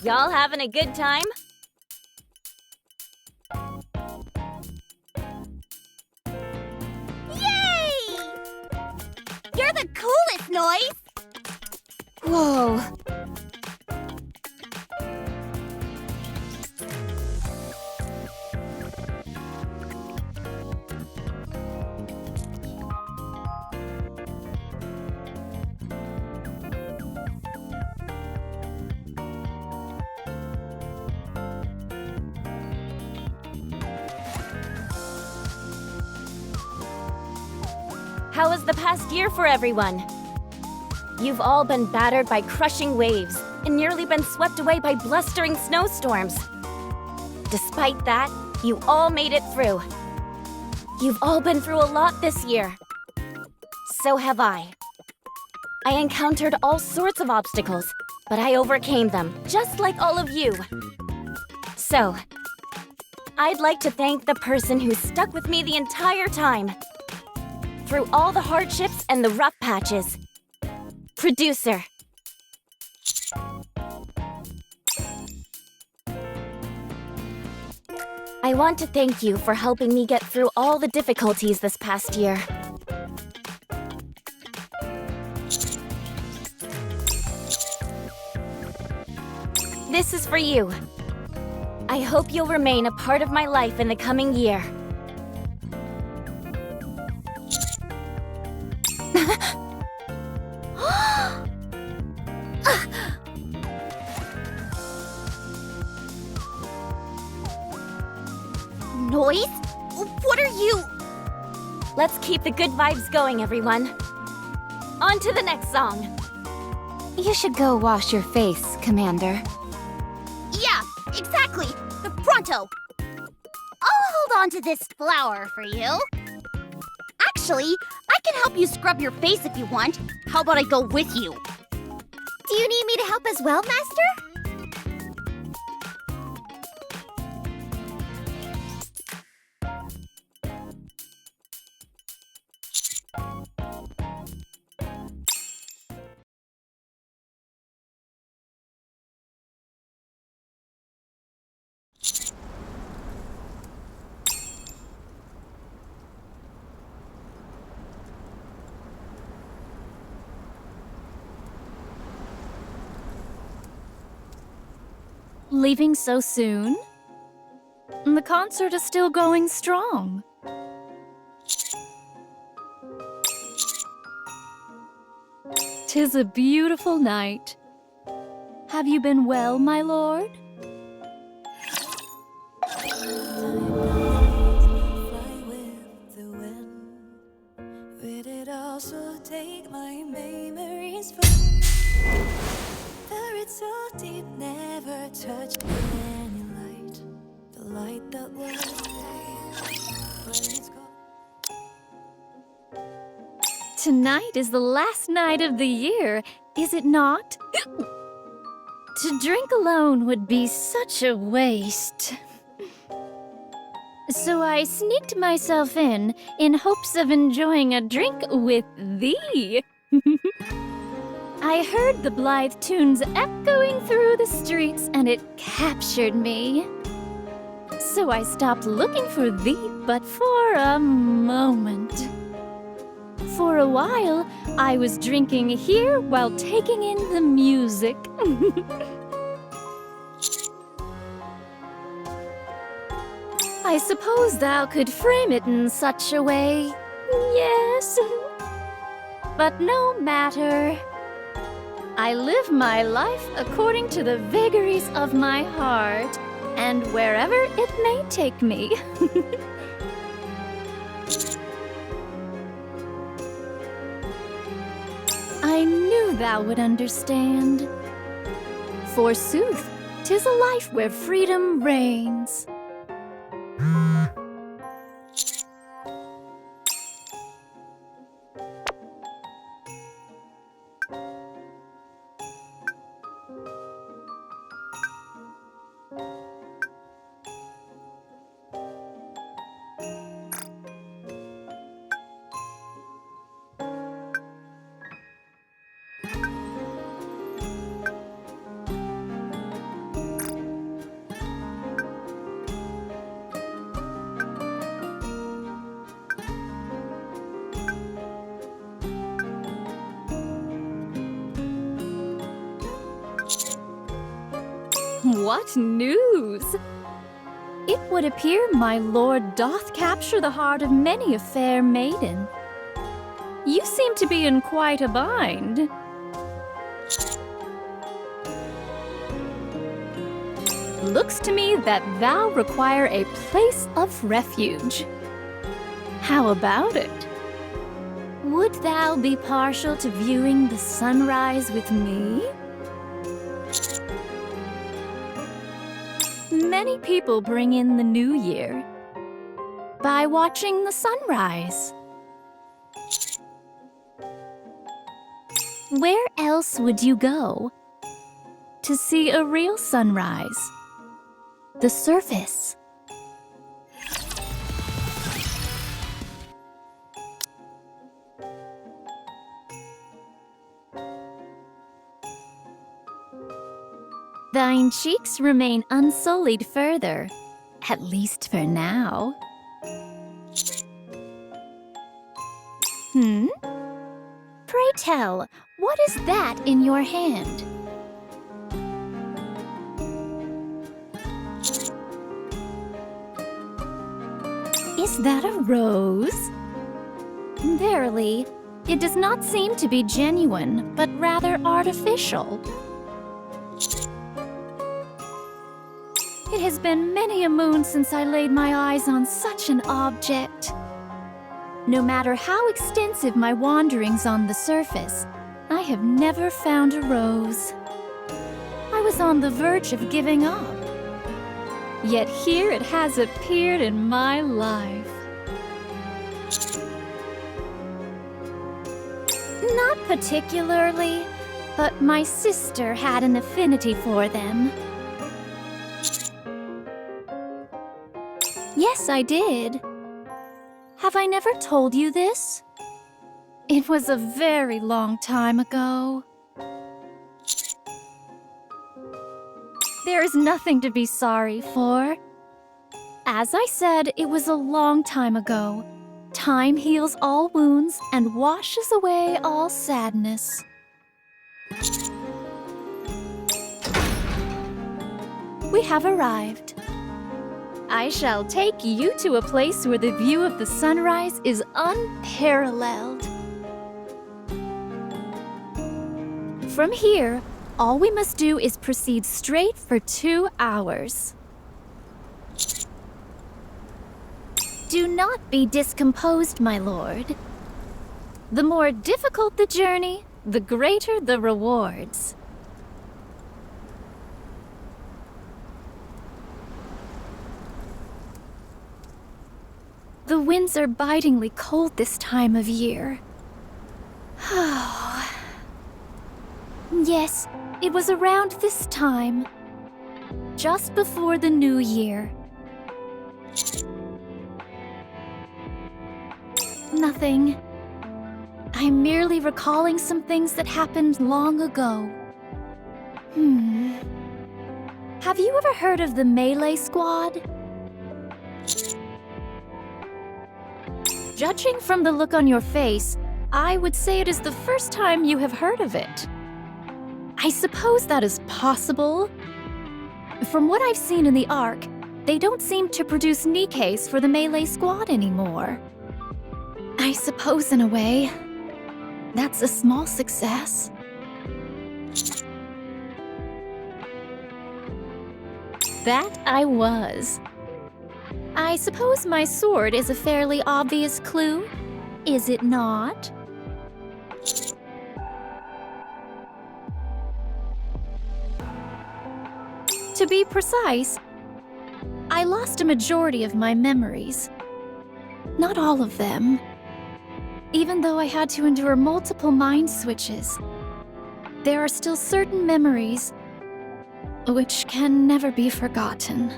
Y'all having a good time? Yay! You're the coolest, Noise! Whoa. How was the past year for everyone? You've all been battered by crushing waves and nearly been swept away by blustering snowstorms. Despite that, you all made it through. You've all been through a lot this year. So have I. I encountered all sorts of obstacles, but I overcame them, just like all of you. So, I'd like to thank the person who stuck with me the entire time. Through all the hardships and the rough patches. Producer. I want to thank you for helping me get through all the difficulties this past year. This is for you. I hope you'll remain a part of my life in the coming year. Noise? What are you? Let's keep the good vibes going, everyone. On to the next song. You should go wash your face, Commander. Yeah, exactly. Pronto. I'll hold on to this flower for you. Actually, I can help you scrub your face if you want. How about I go with you? Do you need me to help as well, Master? Leaving so soon? The concert is still going strong. 'Tis a beautiful night. Have you been well, my lord? Fly with the wind. Will it also take my memories from? It's so deep, never touched any light. The light that was when it's gone. Tonight is the last night of the year, is it not? To drink alone would be such a waste. So I sneaked myself in hopes of enjoying a drink with thee. I heard the blithe tunes echoing through the streets, and it captured me. So I stopped looking for thee but for a moment. For a while, I was drinking here while taking in the music. I suppose thou could frame it in such a way, yes. But no matter. I live my life according to the vagaries of my heart, and wherever it may take me. I knew thou would understand. Forsooth, 'tis a life where freedom reigns. What news? It would appear my lord doth capture the heart of many a fair maiden. You seem to be in quite a bind. Looks to me that thou require a place of refuge. How about it? Would thou be partial to viewing the sunrise with me? Many people bring in the new year by watching the sunrise. Where else would you go to see a real sunrise? The surface. Thine cheeks remain unsullied further, at least for now. Pray tell, what is that in your hand? Is that a rose? Verily, it does not seem to be genuine, but rather artificial. It has been many a moon since I laid my eyes on such an object. No matter how extensive my wanderings on the surface, I have never found a rose. I was on the verge of giving up. Yet here it has appeared in my life. Not particularly, but my sister had an affinity for them. Yes, I did. Have I never told you this? It was a very long time ago. There is nothing to be sorry for. As I said, it was a long time ago. Time heals all wounds and washes away all sadness. We have arrived. I shall take you to a place where the view of the sunrise is unparalleled. From here, all we must do is proceed straight for 2 hours. Do not be discomposed, my lord. The more difficult the journey, the greater the rewards. The winds are bitingly cold this time of year. Yes, it was around this time, just before the new year. Nothing. I'm merely recalling some things that happened long ago. Have you ever heard of the Melee Squad? Judging from the look on your face, I would say it is the first time you have heard of it. I suppose that is possible. From what I've seen in the Ark, they don't seem to produce Nikkes for the Melee Squad anymore. I suppose in a way, that's a small success. That I was. I suppose my sword is a fairly obvious clue, is it not? To be precise, I lost a majority of my memories. Not all of them. Even though I had to endure multiple mind switches, there are still certain memories which can never be forgotten.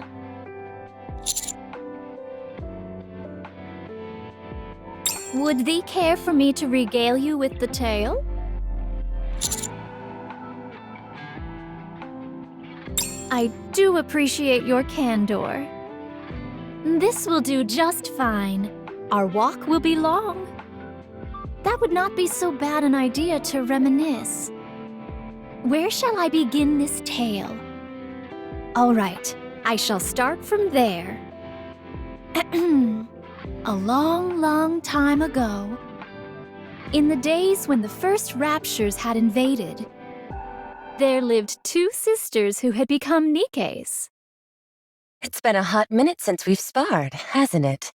Would thee care for me to regale you with the tale? I do appreciate your candor. This will do just fine. Our walk will be long. That would not be so bad an idea to reminisce. Where shall I begin this tale? All right, I shall start from there. A long, long time ago, in the days when the first raptures had invaded, there lived two sisters who had become Nikkes. It's been a hot minute since we've sparred, hasn't it?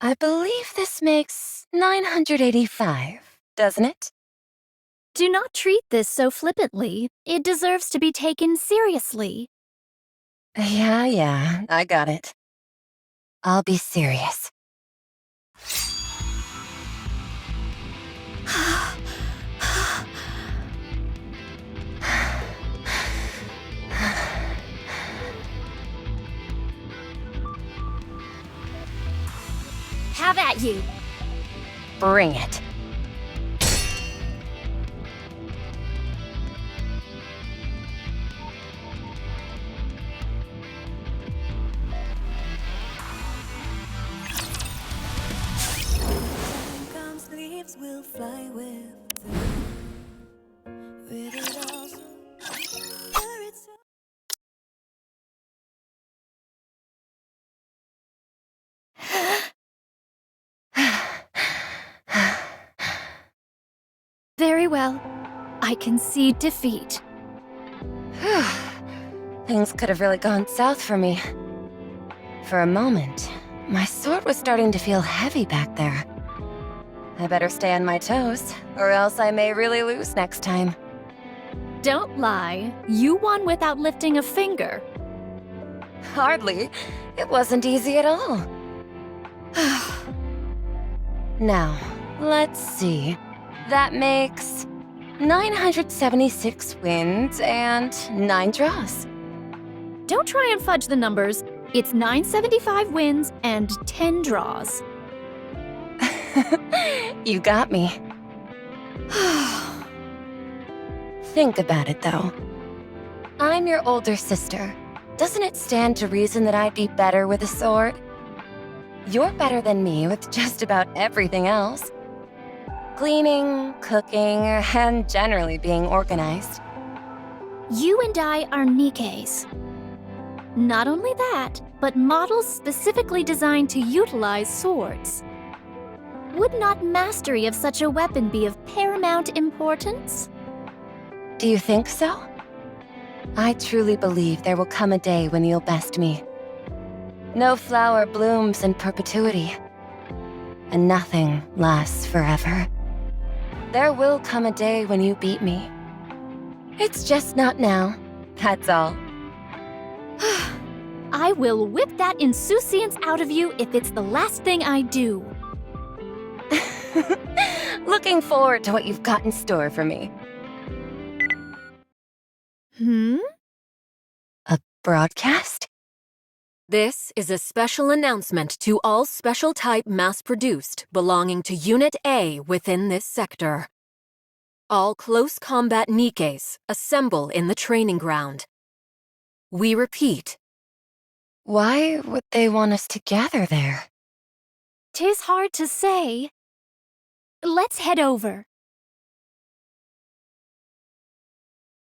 I believe this makes 985, doesn't it? Do not treat this so flippantly. It deserves to be taken seriously. Yeah, I got it. I'll be serious. Have at you. Bring it. When comes leaves will fly with them. With it all, there it's Very well. I concede defeat. Things could have really gone south for me. For a moment, my sword was starting to feel heavy back there. I better stay on my toes, or else I may really lose next time. Don't lie. You won without lifting a finger. Hardly. It wasn't easy at all. Now, let's see. That makes 976 wins and 9 draws. Don't try and fudge the numbers. It's 975 wins and 10 draws. You got me. Think about it, though. I'm your older sister. Doesn't it stand to reason that I'd be better with a sword? You're better than me with just about everything else. Cleaning, cooking, and generally being organized. You and I are Nikkes. Not only that, but models specifically designed to utilize swords. Would not mastery of such a weapon be of paramount importance? Do you think so? I truly believe there will come a day when you'll best me. No flower blooms in perpetuity, and nothing lasts forever. There will come a day when you beat me. It's just not now, that's all. I will whip that insouciance out of you if it's the last thing I do. Looking forward to what you've got in store for me. A broadcast? This is a special announcement to all special type mass-produced belonging to Unit A within this sector. All close combat Nikkes assemble in the training ground. We repeat. Why would they want us to gather there? 'Tis hard to say. Let's head over.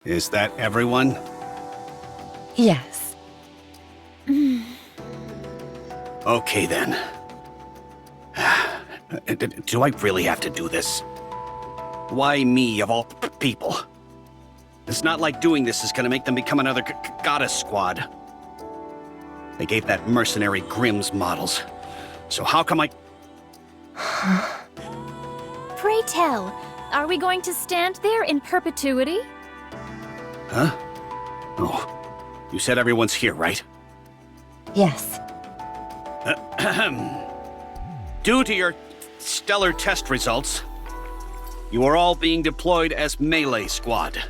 Is that everyone? Yes. Okay then. Do I really have to do this? Why me, of all people? It's not like doing this is gonna make them become another goddess squad. They gave that mercenary Grimm's models. So how come I... Pray tell, are we going to stand there in perpetuity? Huh? Oh, you said everyone's here, right? Yes. Due to your stellar test results, you are all being deployed as melee squad.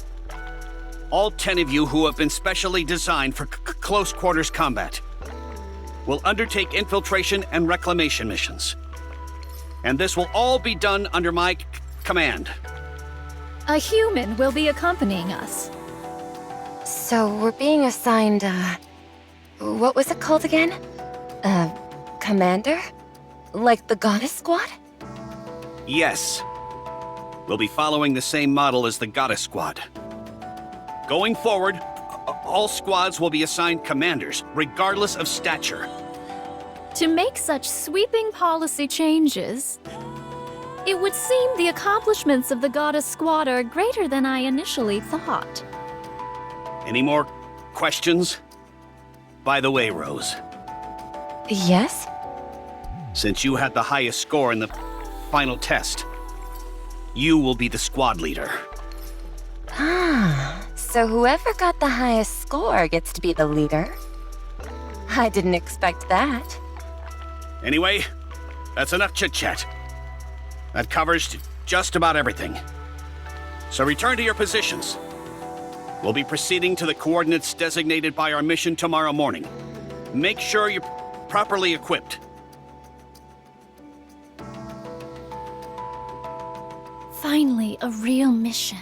All 10 of you who have been specially designed for close quarters combat will undertake infiltration and reclamation missions. And this will all be done under my command. A human will be accompanying us. So we're being assigned, what was it called again? Commander? Like the goddess squad? Yes. We'll be following the same model as the goddess squad. Going forward, all squads will be assigned commanders, regardless of stature. To make such sweeping policy changes, it would seem the accomplishments of the Goddess Squad are greater than I initially thought. Any more questions? By the way, Rose, Yes? since you had the highest score in the final test, you will be the squad leader. Ah, so whoever got the highest score gets to be the leader? I didn't expect that. Anyway, that's enough chit-chat. That covers just about everything. So return to your positions. We'll be proceeding to the coordinates designated by our mission tomorrow morning. Make sure you're properly equipped. Finally, a real mission.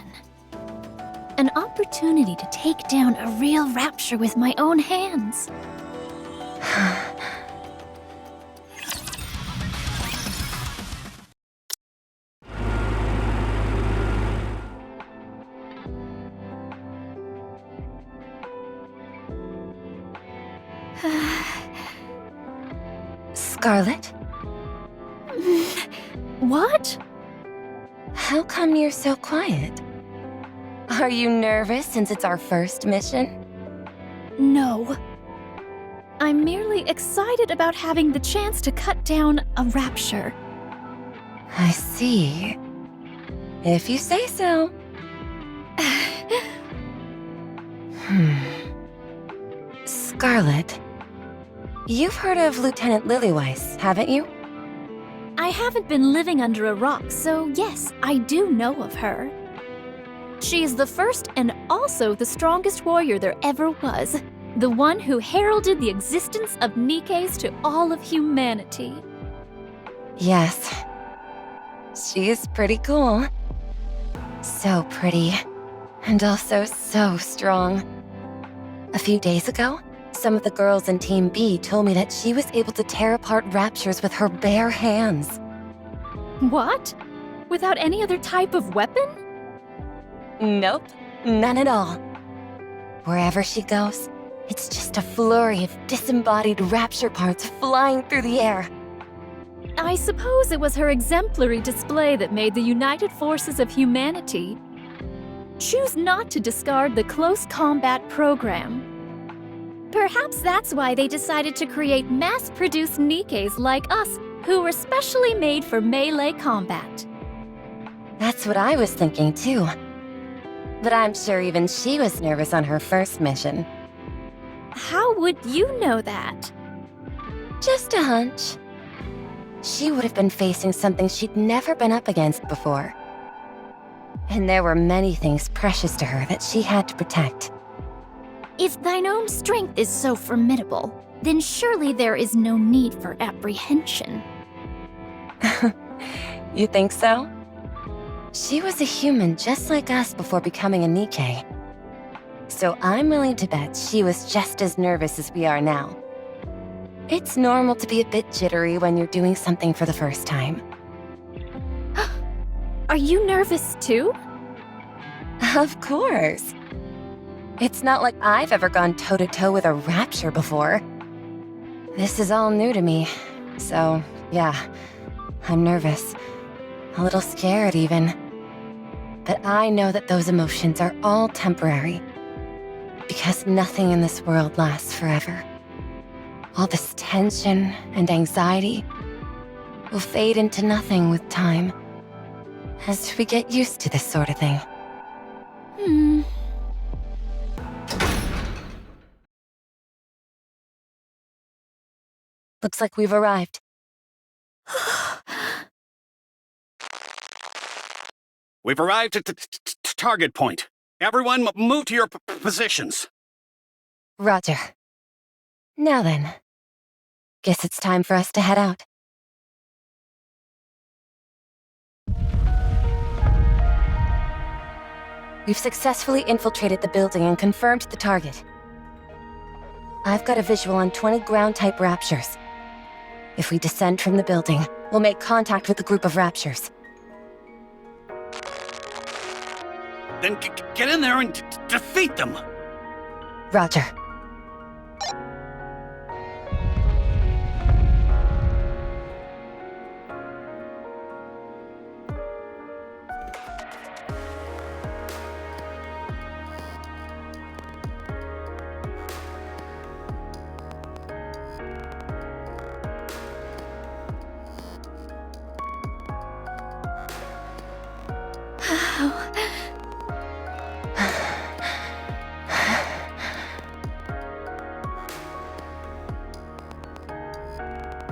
An opportunity to take down a real rapture with my own hands. Scarlet, What? how come you're so quiet? Are you nervous since it's our first mission? No. I'm merely excited about having the chance to cut down a rapture. I see. If you say so. Scarlet, you've heard of Lieutenant Lilyweiss, haven't you? I haven't been living under a rock, so yes, I do know of her. She is the first and also the strongest warrior there ever was. The one who heralded the existence of Nikkes to all of humanity. Yes. She is pretty cool. So pretty. And also so strong. A few days ago, some of the girls in Team B told me that she was able to tear apart raptures with her bare hands. What? Without any other type of weapon? Nope, none at all. Wherever she goes, it's just a flurry of disembodied rapture parts flying through the air. I suppose it was her exemplary display that made the united forces of humanity choose not to discard the close combat program. Perhaps that's why they decided to create mass-produced Nikkes like us, who were specially made for melee combat. That's what I was thinking too. But I'm sure even she was nervous on her first mission. How would you know that? Just a hunch. She would have been facing something she'd never been up against before. And there were many things precious to her that she had to protect. If thine own strength is so formidable, then surely there is no need for apprehension. You think so? She was a human just like us before becoming a Nikke. So I'm willing to bet she was just as nervous as we are now. It's normal to be a bit jittery when you're doing something for the first time. Are you nervous too? Of course. It's not like I've ever gone toe-to-toe with a rapture before. This is all new to me, so yeah, I'm nervous. A little scared even. But I know that those emotions are all temporary. Because nothing in this world lasts forever. All this tension and anxiety will fade into nothing with time. As we get used to this sort of thing. Looks like we've arrived. We've arrived at the target point. Everyone, move to your positions. Roger. Now then. Guess it's time for us to head out. We've successfully infiltrated the building and confirmed the target. I've got a visual on 20 ground-type raptures. If we descend from the building, we'll make contact with the group of raptures. Then get in there and defeat them! Roger.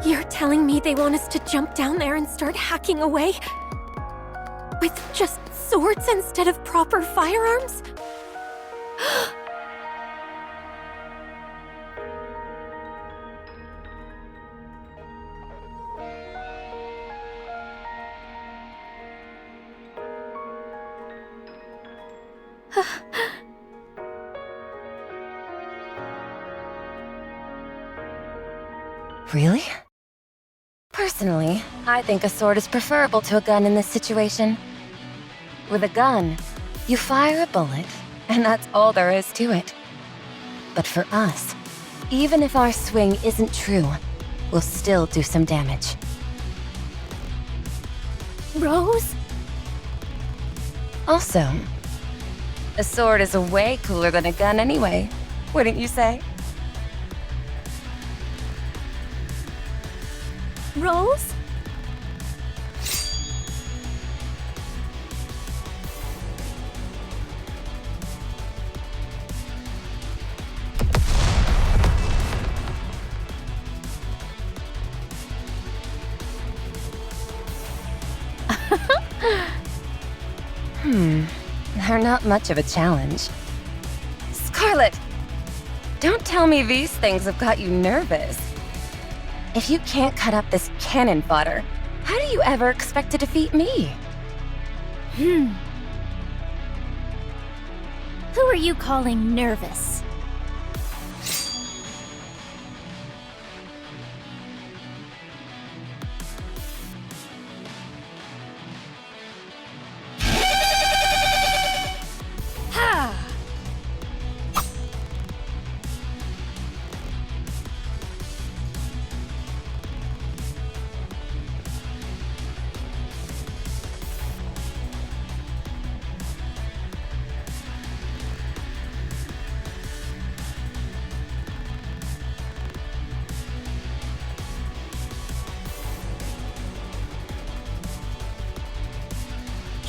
You're telling me they want us to jump down there and start hacking away? With just swords instead of proper firearms? Really? Personally, I think a sword is preferable to a gun in this situation. With a gun, you fire a bullet, and that's all there is to it. But for us, even if our swing isn't true, we'll still do some damage. Rose? Also, a sword is way cooler than a gun anyway, wouldn't you say? Rose? They're not much of a challenge. Scarlet! Don't tell me these things have got you nervous. If you can't cut up this cannon fodder, how do you ever expect to defeat me? Who are you calling nervous?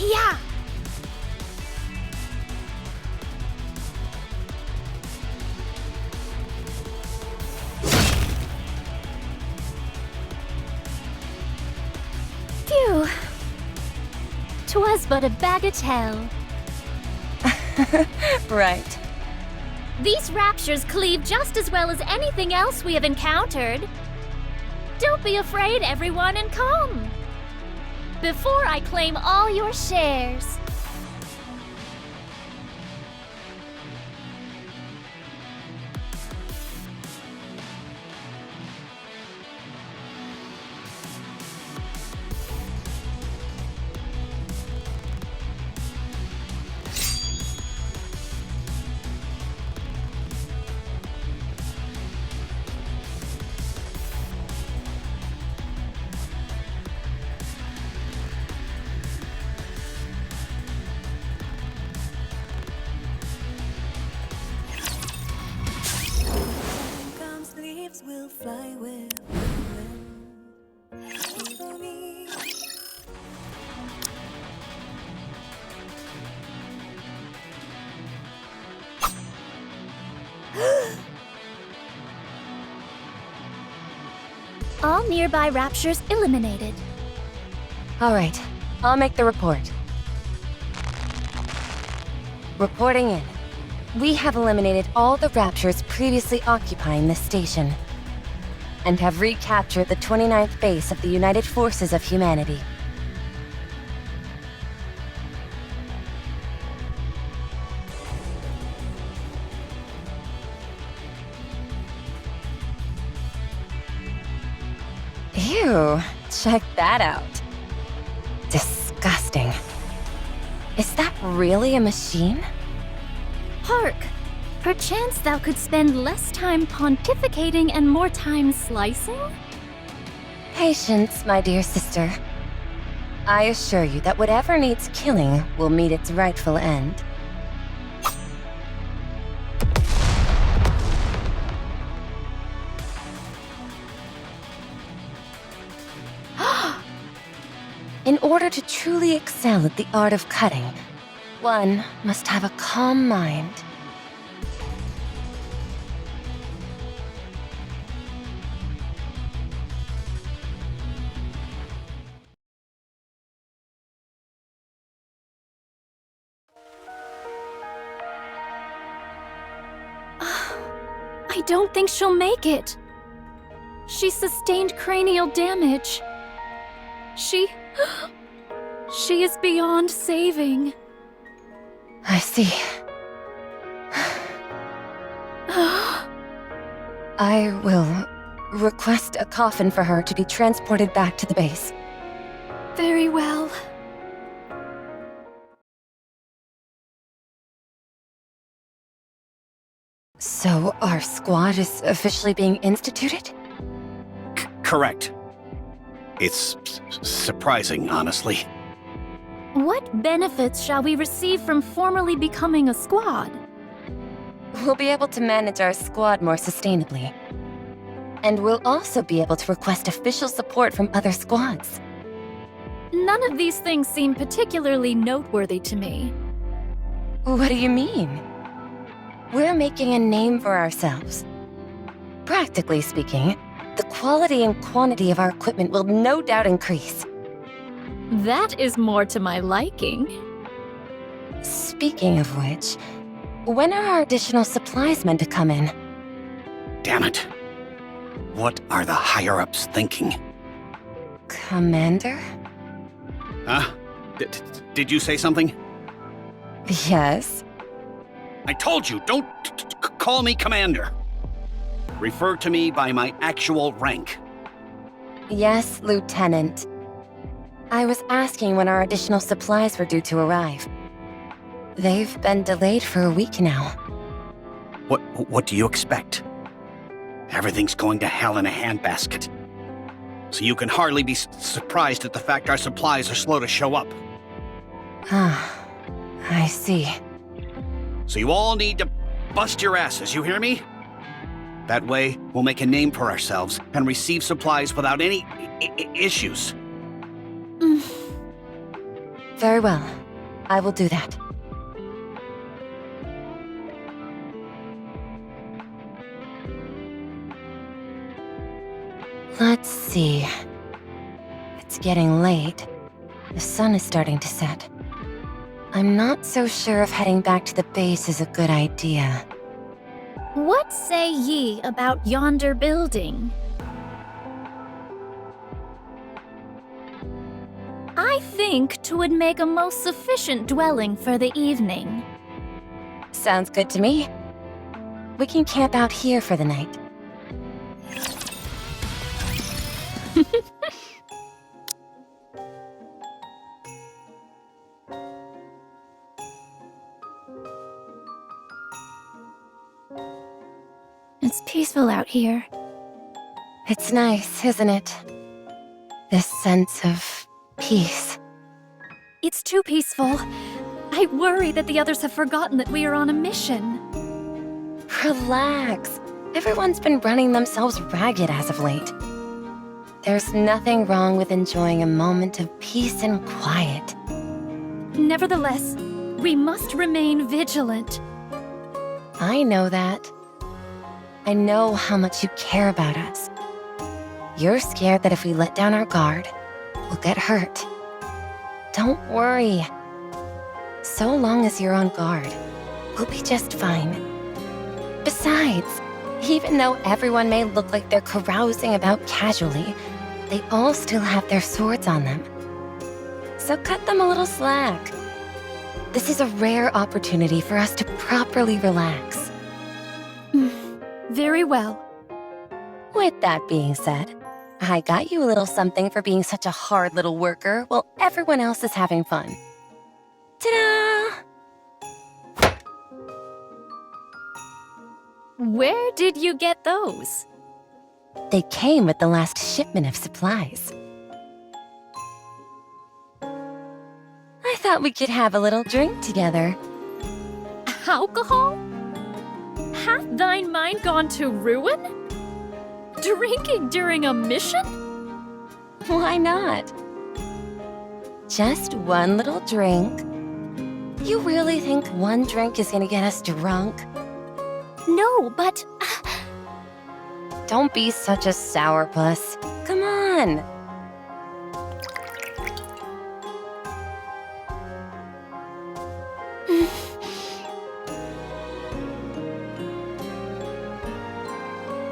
Yeah! Phew. 'Twas but a bagatelle. Right. These raptures cleave just as well as anything else we have encountered. Don't be afraid, everyone, and come. Before I claim all your shares. Comes leaves will fly with me. All nearby raptures eliminated. All right, I'll make the report. Reporting in. We have eliminated all the raptures previously occupying this station, and have recaptured the 29th base of the United Forces of Humanity. Ew, check that out. Disgusting. Is that really a machine? Hark! Perchance thou could spend less time pontificating and more time slicing? Patience, my dear sister. I assure you that whatever needs killing will meet its rightful end. In order to truly excel at the art of cutting, one must have a calm mind. I don't think she'll make it. She sustained cranial damage. She is beyond saving. I see. I will request a coffin for her to be transported back to the base. Very well. So our squad is officially being instituted? Correct. It's surprising, honestly. What benefits shall we receive from formally becoming a squad? We'll be able to manage our squad more sustainably. And we'll also be able to request official support from other squads. None of these things seem particularly noteworthy to me. What do you mean? We're making a name for ourselves. Practically speaking, the quality and quantity of our equipment will no doubt increase. That is more to my liking. Speaking of which, when are our additional supplies meant to come in? Damn it. What are the higher-ups thinking? Commander? Huh? Did you say something? Yes. I told you, don't call me Commander. Refer to me by my actual rank. Yes, Lieutenant. I was asking when our additional supplies were due to arrive. They've been delayed for a week now. What do you expect? Everything's going to hell in a handbasket. So you can hardly be surprised at the fact our supplies are slow to show up. Ah, I see. So you all need to bust your asses, you hear me? That way, we'll make a name for ourselves and receive supplies without any issues. Very well. I will do that. Let's see. It's getting late. The sun is starting to set. I'm not so sure if heading back to the base is a good idea. What say ye about yonder building? I think 'twould make a most sufficient dwelling for the evening. Sounds good to me. We can camp out here for the night. It's peaceful out here. It's nice, isn't it? This sense of peace. It's too peaceful. I worry that the others have forgotten that we are on a mission. Relax. Everyone's been running themselves ragged as of late. There's nothing wrong with enjoying a moment of peace and quiet. Nevertheless, we must remain vigilant. I know that. I know how much you care about us. You're scared that if we let down our guard, we'll get hurt. Don't worry. So long as you're on guard, we'll be just fine. Besides, even though everyone may look like they're carousing about casually, they all still have their swords on them. So cut them a little slack. This is a rare opportunity for us to properly relax. Very well. With that being said, I got you a little something for being such a hard little worker while everyone else is having fun. Ta-da! Where did you get those? They came with the last shipment of supplies. I thought we could have a little drink together. Alcohol? Hath thine mind gone to ruin? Drinking during a mission? Why not? Just one little drink. You really think one drink is gonna get us drunk? No, but Don't be such a sourpuss. Come on.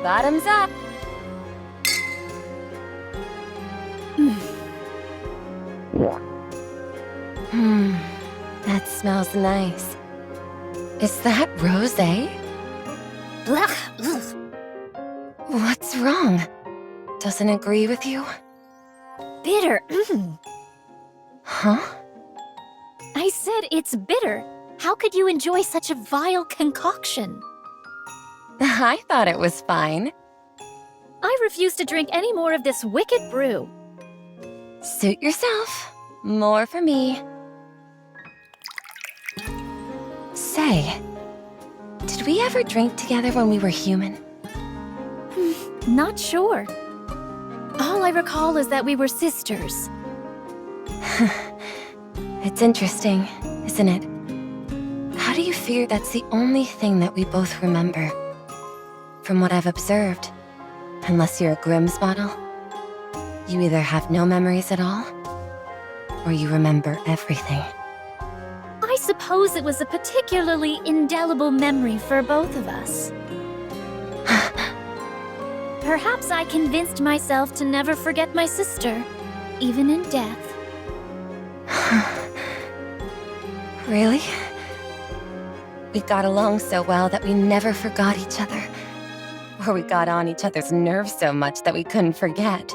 Bottoms up. That smells nice. Is that rosé? blech, ugh. What's wrong? Doesn't agree with you? Bitter. Huh? I said it's bitter. How could you enjoy such a vile concoction? I thought it was fine. I refuse to drink any more of this wicked brew. Suit yourself. More for me. Say, did we ever drink together when we were human? Not sure. All I recall is that we were sisters. It's interesting, isn't it? How do you figure that's the only thing that we both remember? From what I've observed, unless you're a Grimm's bottle, you either have no memories at all, or you remember everything. I suppose it was a particularly indelible memory for both of us. Perhaps I convinced myself to never forget my sister, even in death. Really? We got along so well that we never forgot each other. Or we got on each other's nerves so much that we couldn't forget.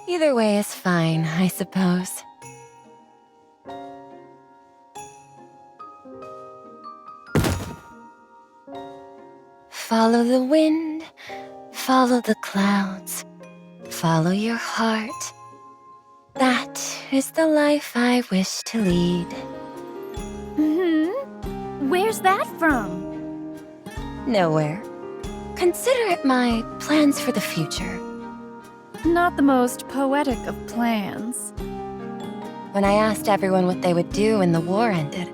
Either way is fine, I suppose. Follow the wind, follow the clouds, follow your heart. That is the life I wish to lead. Where's that from? Nowhere. Consider it my plans for the future. Not the most poetic of plans. When I asked everyone what they would do when the war ended,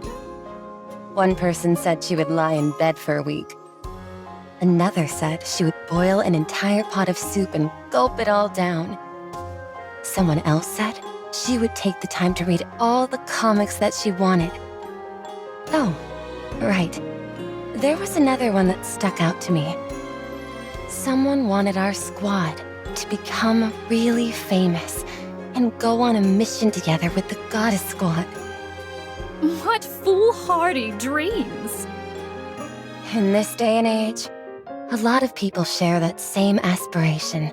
one person said she would lie in bed for a week. Another said she would boil an entire pot of soup and gulp it all down. Someone else said she would take the time to read all the comics that she wanted. Oh, right. There was another one that stuck out to me. Someone wanted our squad to become really famous and go on a mission together with the Goddess Squad. What foolhardy dreams! In this day and age, a lot of people share that same aspiration.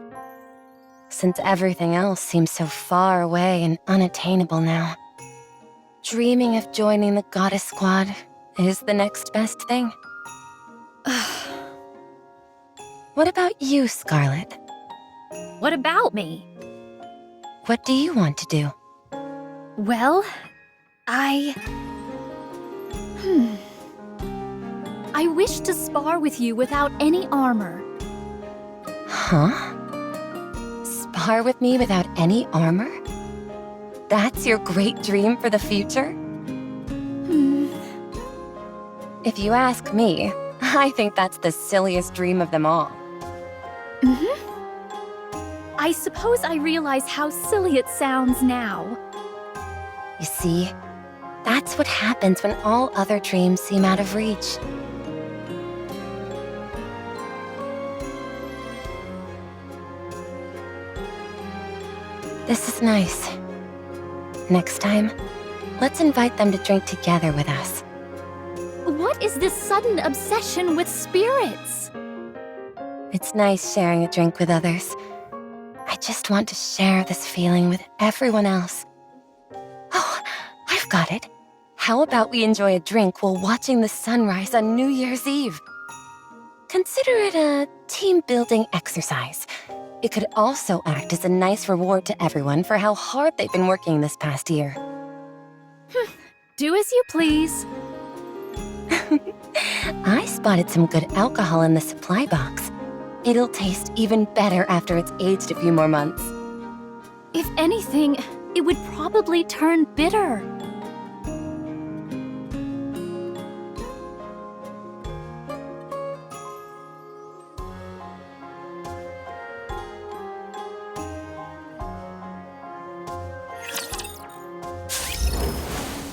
Since everything else seems so far away and unattainable now, dreaming of joining the Goddess Squad is the next best thing. What about you, Scarlet? What about me? What do you want to do? Well, I wish to spar with you without any armor. Huh? Spar with me without any armor? That's your great dream for the future? If you ask me, I think that's the silliest dream of them all. I suppose I realize how silly it sounds now. You see, that's what happens when all other dreams seem out of reach. This is nice. Next time, let's invite them to drink together with us. What is this sudden obsession with spirits? It's nice sharing a drink with others. I just want to share this feeling with everyone else. Oh, I've got it. How about we enjoy a drink while watching the sunrise on New Year's Eve? Consider it a team-building exercise. It could also act as a nice reward to everyone for how hard they've been working this past year. Do as you please. I spotted some good alcohol in the supply box. It'll taste even better after it's aged a few more months. If anything, it would probably turn bitter.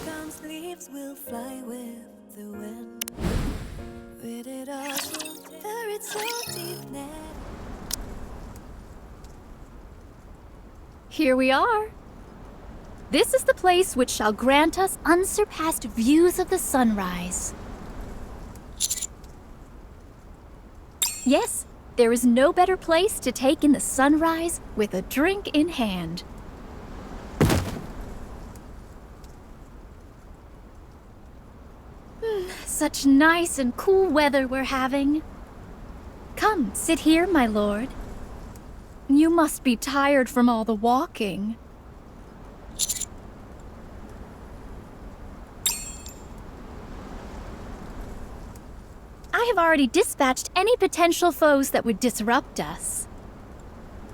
Comes leaves will fly with the wind. With it all, buried so deep now. Here we are. This is the place which shall grant us unsurpassed views of the sunrise. Yes, there is no better place to take in the sunrise with a drink in hand. Such nice and cool weather we're having. Come, sit here, my lord. You must be tired from all the walking. I have already dispatched any potential foes that would disrupt us.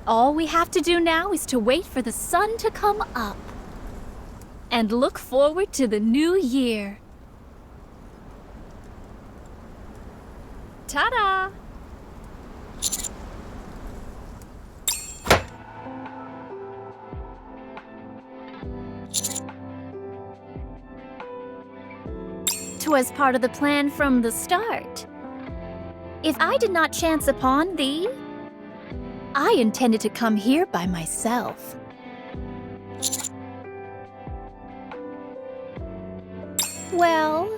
All we have to do now is to wait for the sun to come up and look forward to the new year. Ta-da! Twas part of the plan from the start. If I did not chance upon thee, I intended to come here by myself. Well,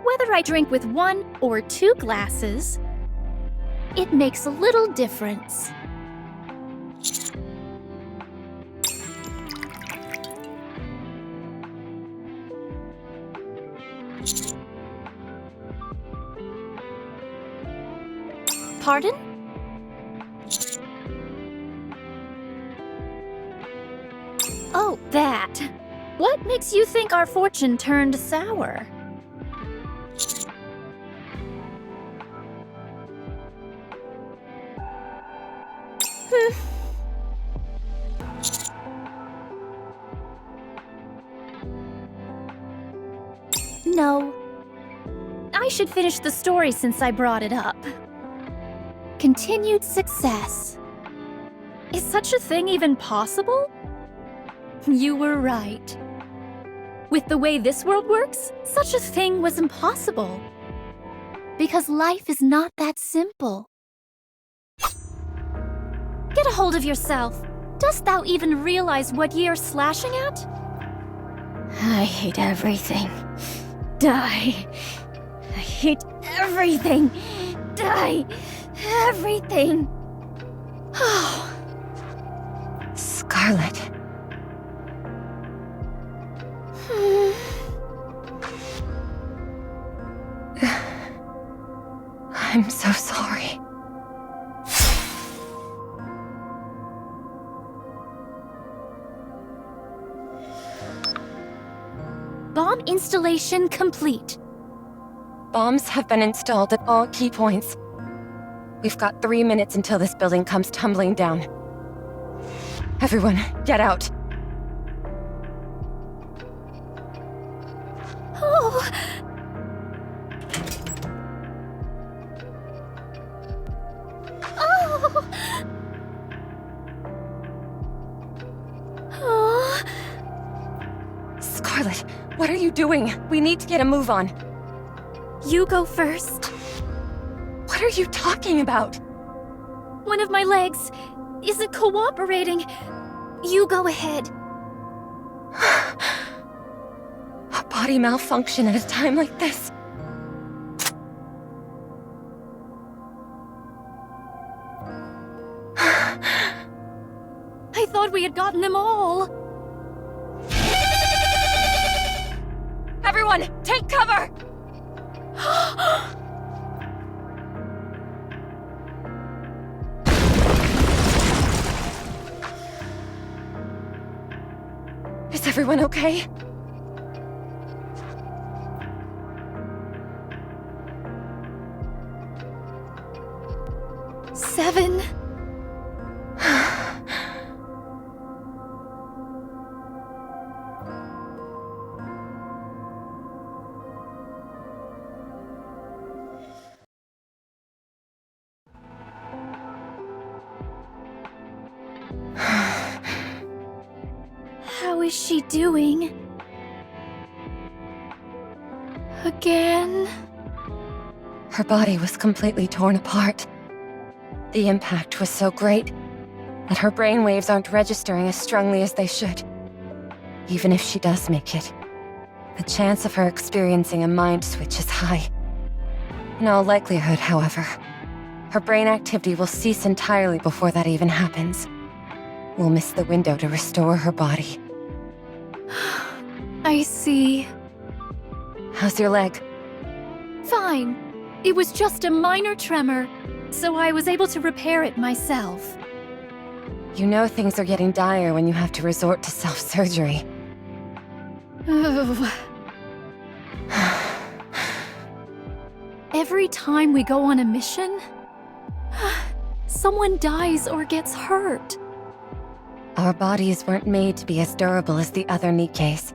whether I drink with 1 or 2 glasses, it makes a little difference. Pardon? Oh, that. What makes you think our fortune turned sour? No. I should finish the story since I brought it up. Continued success. Is such a thing even possible? You were right. With the way this world works, such a thing was impossible. Because life is not that simple. Get a hold of yourself. Dost thou even realize what ye are slashing at? I hate everything. Die. I hate everything. Die. Everything. Oh. Scarlet. I'm so sorry. Bomb installation complete. Bombs have been installed at all key points. We've got 3 minutes until this building comes tumbling down. Everyone, get out. Oh. Oh. Oh. Scarlet, what are you doing? We need to get a move on. You go first. What are you talking about? One of my legs isn't cooperating. You go ahead. A body malfunction at a time like this. I thought we had gotten them all. Everyone, take cover! Is everyone okay? Seven. How is she doing? Again? Her body was completely torn apart. The impact was so great that her brainwaves aren't registering as strongly as they should. Even if she does make it, the chance of her experiencing a mind switch is high. In all likelihood, however, her brain activity will cease entirely before that even happens. We'll miss the window to restore her body. I see. How's your leg? Fine. It was just a minor tremor, so I was able to repair it myself. You know things are getting dire when you have to resort to self-surgery. Oh. Every time we go on a mission, someone dies or gets hurt. Our bodies weren't made to be as durable as the other Nikkes,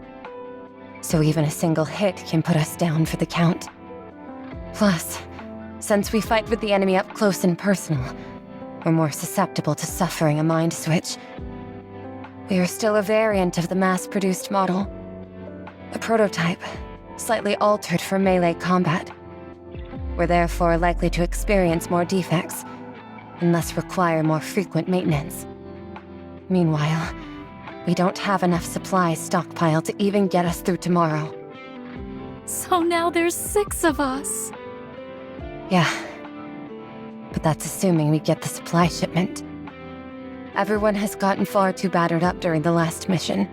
so even a single hit can put us down for the count. Plus, since we fight with the enemy up close and personal, we're more susceptible to suffering a mind switch. We are still a variant of the mass-produced model. A prototype, slightly altered for melee combat. We're therefore likely to experience more defects, and thus require more frequent maintenance. Meanwhile, we don't have enough supplies stockpiled to even get us through tomorrow. So now there's 6 of us. Yeah. But that's assuming we get the supply shipment. Everyone has gotten far too battered up during the last mission.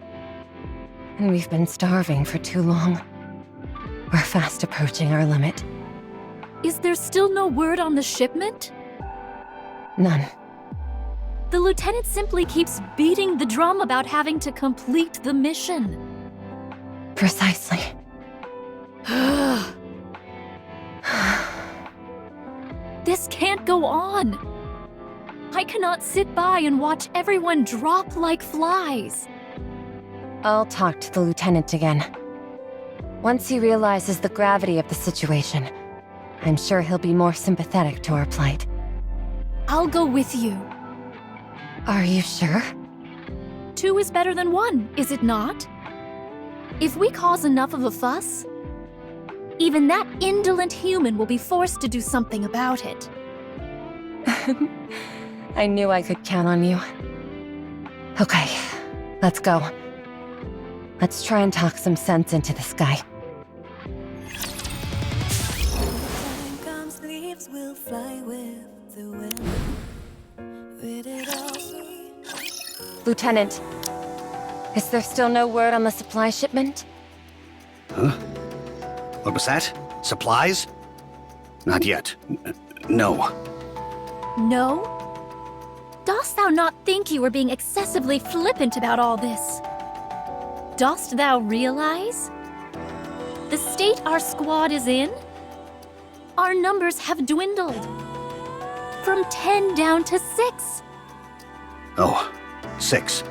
And we've been starving for too long. We're fast approaching our limit. Is there still no word on the shipment? None. The lieutenant simply keeps beating the drum about having to complete the mission. Precisely. This can't go on. I cannot sit by and watch everyone drop like flies. I'll talk to the lieutenant again. Once he realizes the gravity of the situation, I'm sure he'll be more sympathetic to our plight. I'll go with you. Are you sure? 2 is better than 1, is it not? If we cause enough of a fuss, even that indolent human will be forced to do something about it. I knew I could count on you. Okay, let's go. Let's try and talk some sense into this guy. Time comes, leaves will fly with the wind. With it all free. Lieutenant, is there still no word on the supply shipment? Huh? What was that? Supplies? Not yet. No. No? Dost thou not think you are being excessively flippant about all this? Dost thou realize? The state our squad is in? Our numbers have dwindled. From 10 down to 6. Oh, 6.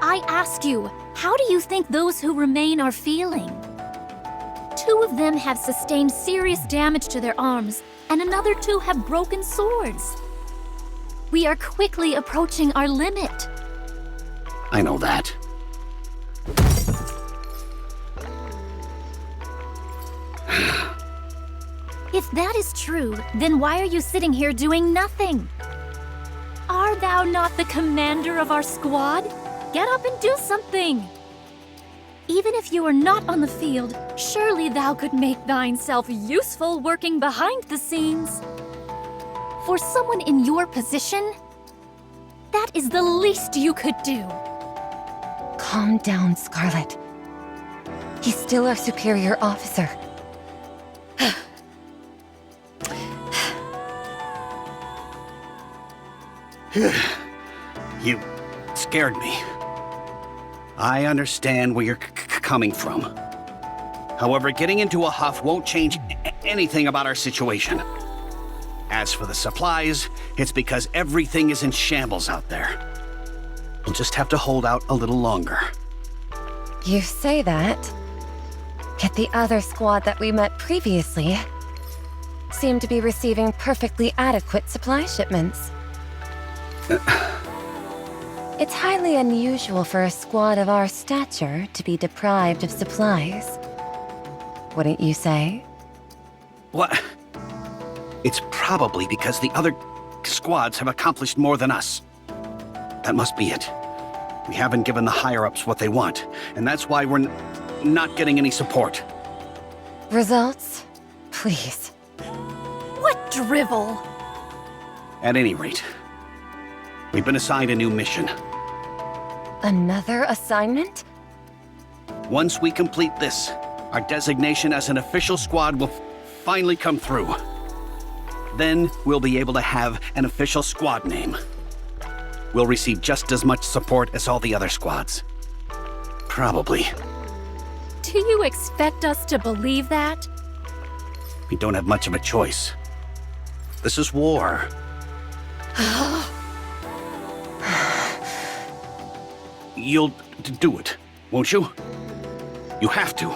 I ask you, how do you think those who remain are feeling? 2 of them have sustained serious damage to their arms, and another 2 have broken swords. We are quickly approaching our limit. I know that. If that is true, then why are you sitting here doing nothing? Are thou not the commander of our squad? Get up and do something! Even if you are not on the field, surely thou could make thyself useful working behind the scenes. For someone in your position, that is the least you could do. Calm down, Scarlet. He's still our superior officer. You scared me. I understand where you're coming from. However, getting into a huff won't change anything about our situation. As for the supplies, it's because everything is in shambles out there. We'll just have to hold out a little longer. You say that, yet the other squad that we met previously seemed to be receiving perfectly adequate supply shipments. It's highly unusual for a squad of our stature to be deprived of supplies. Wouldn't you say? What? It's probably because the other squads have accomplished more than us. That must be it. We haven't given the higher-ups what they want, and that's why we're not getting any support. Results? Please. What drivel? At any rate, we've been assigned a new mission. Another assignment? Once we complete this, our designation as an official squad will finally come through. Then we'll be able to have an official squad name. We'll receive just as much support as all the other squads. Probably. Do you expect us to believe that? We don't have much of a choice. This is war. You'll do it, won't you? You have to.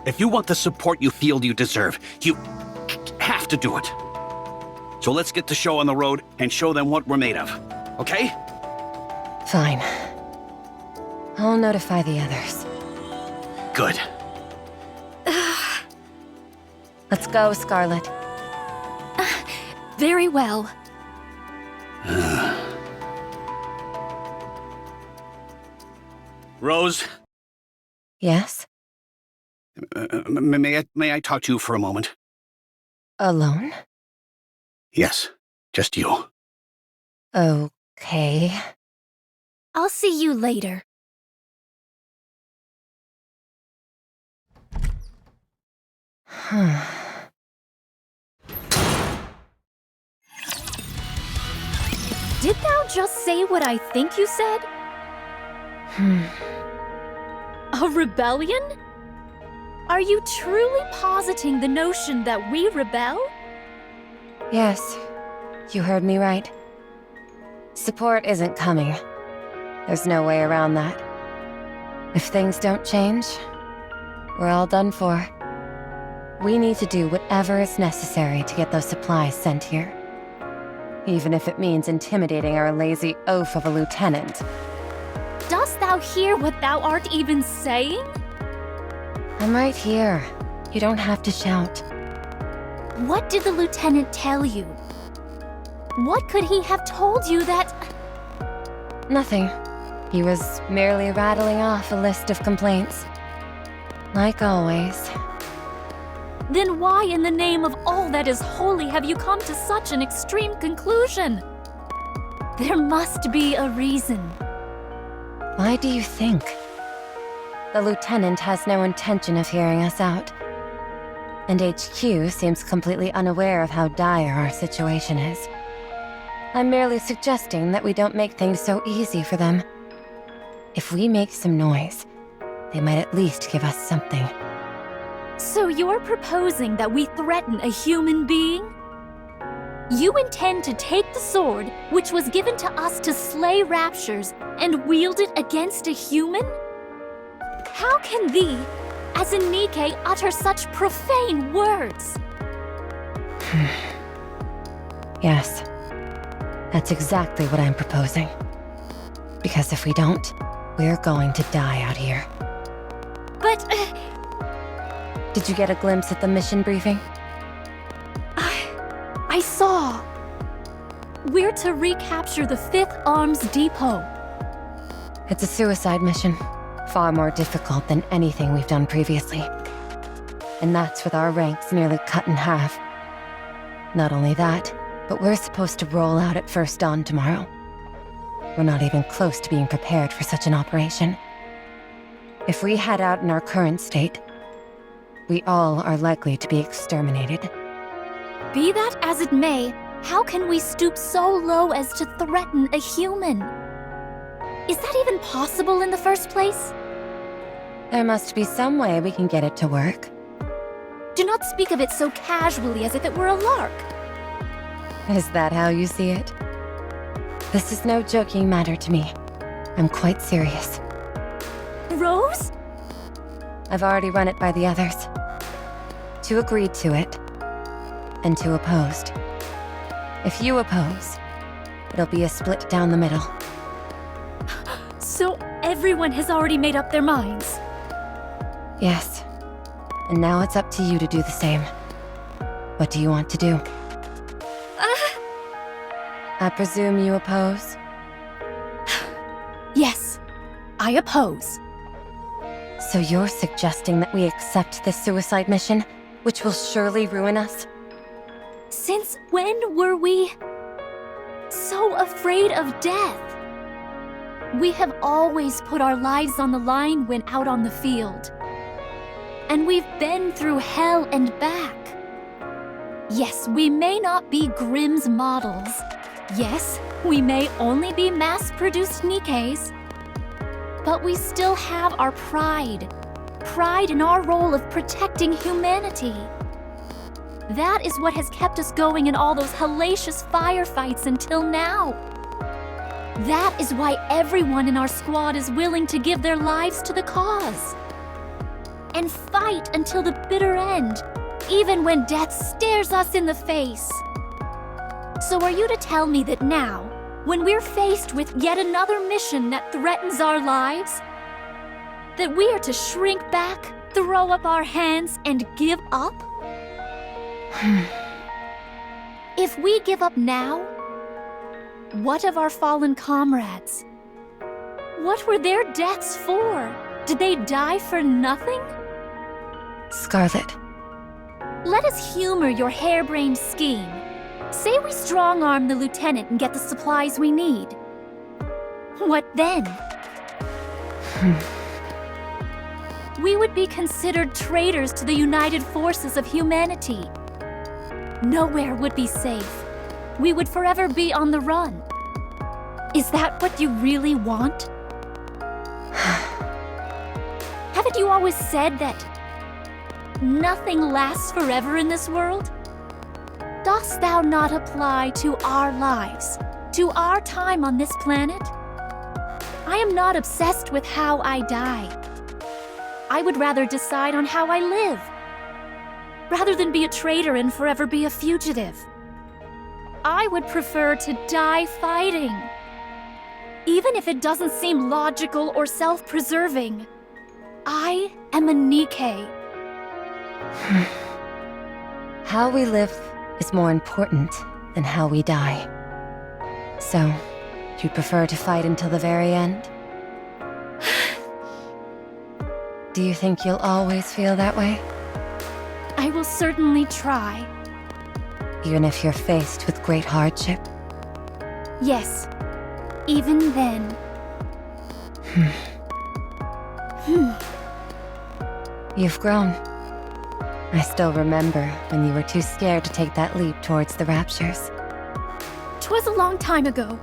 If you want the support you feel you deserve, you have to do it. So let's get the show on the road and show them what we're made of, okay? Fine. I'll notify the others. Good. Let's go, Scarlet. Very well. Rose, Yes? may I talk to you for a moment? Alone? Yes, just you. Okay. I'll see you later. Did thou just say what I think you said? A rebellion? Are you truly positing the notion that we rebel? Yes, you heard me right. Support isn't coming. There's no way around that. If things don't change, we're all done for. We need to do whatever is necessary to get those supplies sent here. Even if it means intimidating our lazy oaf of a lieutenant. Dost thou hear what thou art even saying? I'm right here. You don't have to shout. What did the lieutenant tell you? What could he have told you that... Nothing. He was merely rattling off a list of complaints. Like always. Then why in the name of all that is holy have you come to such an extreme conclusion? There must be a reason. Why do you think? The lieutenant has no intention of hearing us out. And HQ seems completely unaware of how dire our situation is. I'm merely suggesting that we don't make things so easy for them. If we make some noise, they might at least give us something. So you're proposing that we threaten a human being? You intend to take the sword, which was given to us to slay raptures, and wield it against a human? How can thee, as in Nikke, utter such profane words? Yes, that's exactly what I'm proposing. Because if we don't, we're going to die out here. But... Did you get a glimpse at the mission briefing? I saw. We're to recapture the 5th Arms Depot. It's a suicide mission. Far more difficult than anything we've done previously. And that's with our ranks nearly cut in half. Not only that, but we're supposed to roll out at first dawn tomorrow. We're not even close to being prepared for such an operation. If we head out in our current state, we all are likely to be exterminated. Be that as it may, how can we stoop so low as to threaten a human? Is that even possible in the first place? There must be some way we can get it to work. Do not speak of it so casually as if it were a lark. Is that how you see it? This is no joking matter to me. I'm quite serious. Rose? I've already run it by the others. 2 agreed to it, and 2 opposed. If you oppose, it'll be a split down the middle. So everyone has already made up their minds. Yes. And now it's up to you to do the same. What do you want to do? I presume you oppose? Yes, I oppose. So you're suggesting that we accept this suicide mission, which will surely ruin us? Since when were we so afraid of death? We have always put our lives on the line when out on the field. And we've been through hell and back. Yes, we may not be Grimm's models. Yes, we may only be mass-produced Nikkes. But we still have our pride. Pride in our role of protecting humanity. That is what has kept us going in all those hellacious firefights until now. That is why everyone in our squad is willing to give their lives to the cause. And fight until the bitter end, even when death stares us in the face. So are you to tell me that now, when we're faced with yet another mission that threatens our lives, that we are to shrink back, throw up our hands, and give up? If we give up now, what of our fallen comrades? What were their deaths for? Did they die for nothing? Scarlet. Let us humor your harebrained scheme. Say we strong-arm the lieutenant and get the supplies we need. What then? We would be considered traitors to the united forces of humanity. Nowhere would be safe. We would forever be on the run. Is that what you really want? Haven't you always said that nothing lasts forever in this world? Dost thou not apply to our lives, to our time on this planet? I am not obsessed with how I die. I would rather decide on how I live, rather than be a traitor and forever be a fugitive. I would prefer to die fighting, even if it doesn't seem logical or self-preserving. I am a Nikke. How we live is more important than how we die. So, you prefer to fight until the very end? Do you think you'll always feel that way? I will certainly try. Even if you're faced with great hardship? Yes, even then. You've grown. I still remember when you were too scared to take that leap towards the Raptures. 'Twas a long time ago.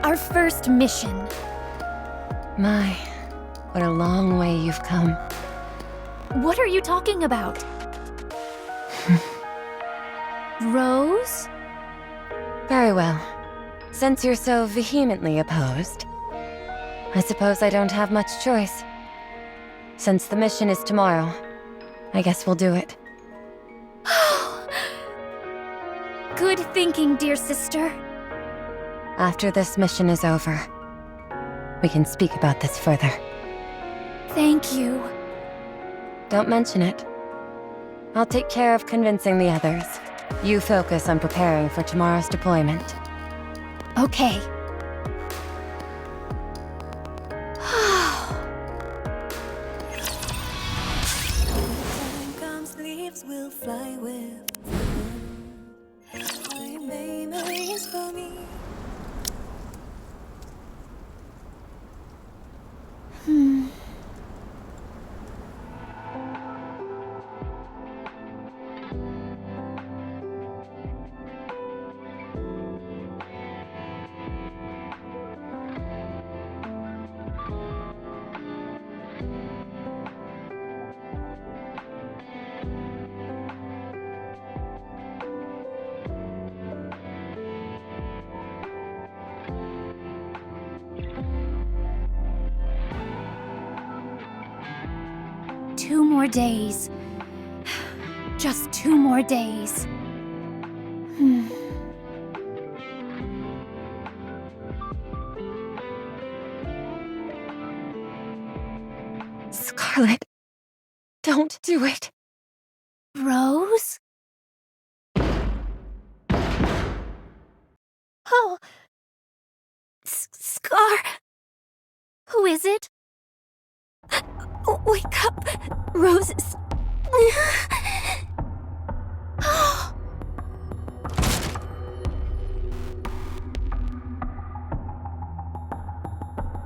Our first mission. My, what a long way you've come. What are you talking about? Rose? Very well. Since you're so vehemently opposed, I suppose I don't have much choice. Since the mission is tomorrow, I guess we'll do it. Good thinking, dear sister. After this mission is over, we can speak about this further. Thank you. Don't mention it. I'll take care of convincing the others. You focus on preparing for tomorrow's deployment. Okay. Time comes, leaves will fly with my memories for me. 2 more days. Just 2 more days. Scarlet, don't do it. Rose? Oh. Scar. Who is it? Wake up, Roses.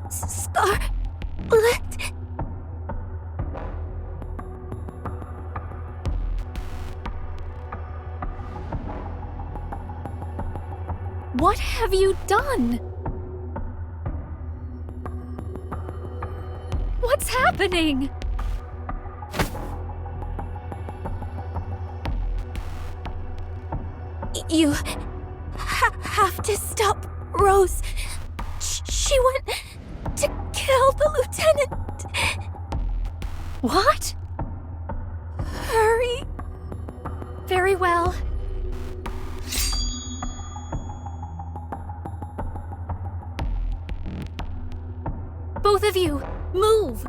Scarlet. What have you done? What's happening? You have to stop Rose. She went to kill the lieutenant. What? Hurry. Very well. Both of you, move!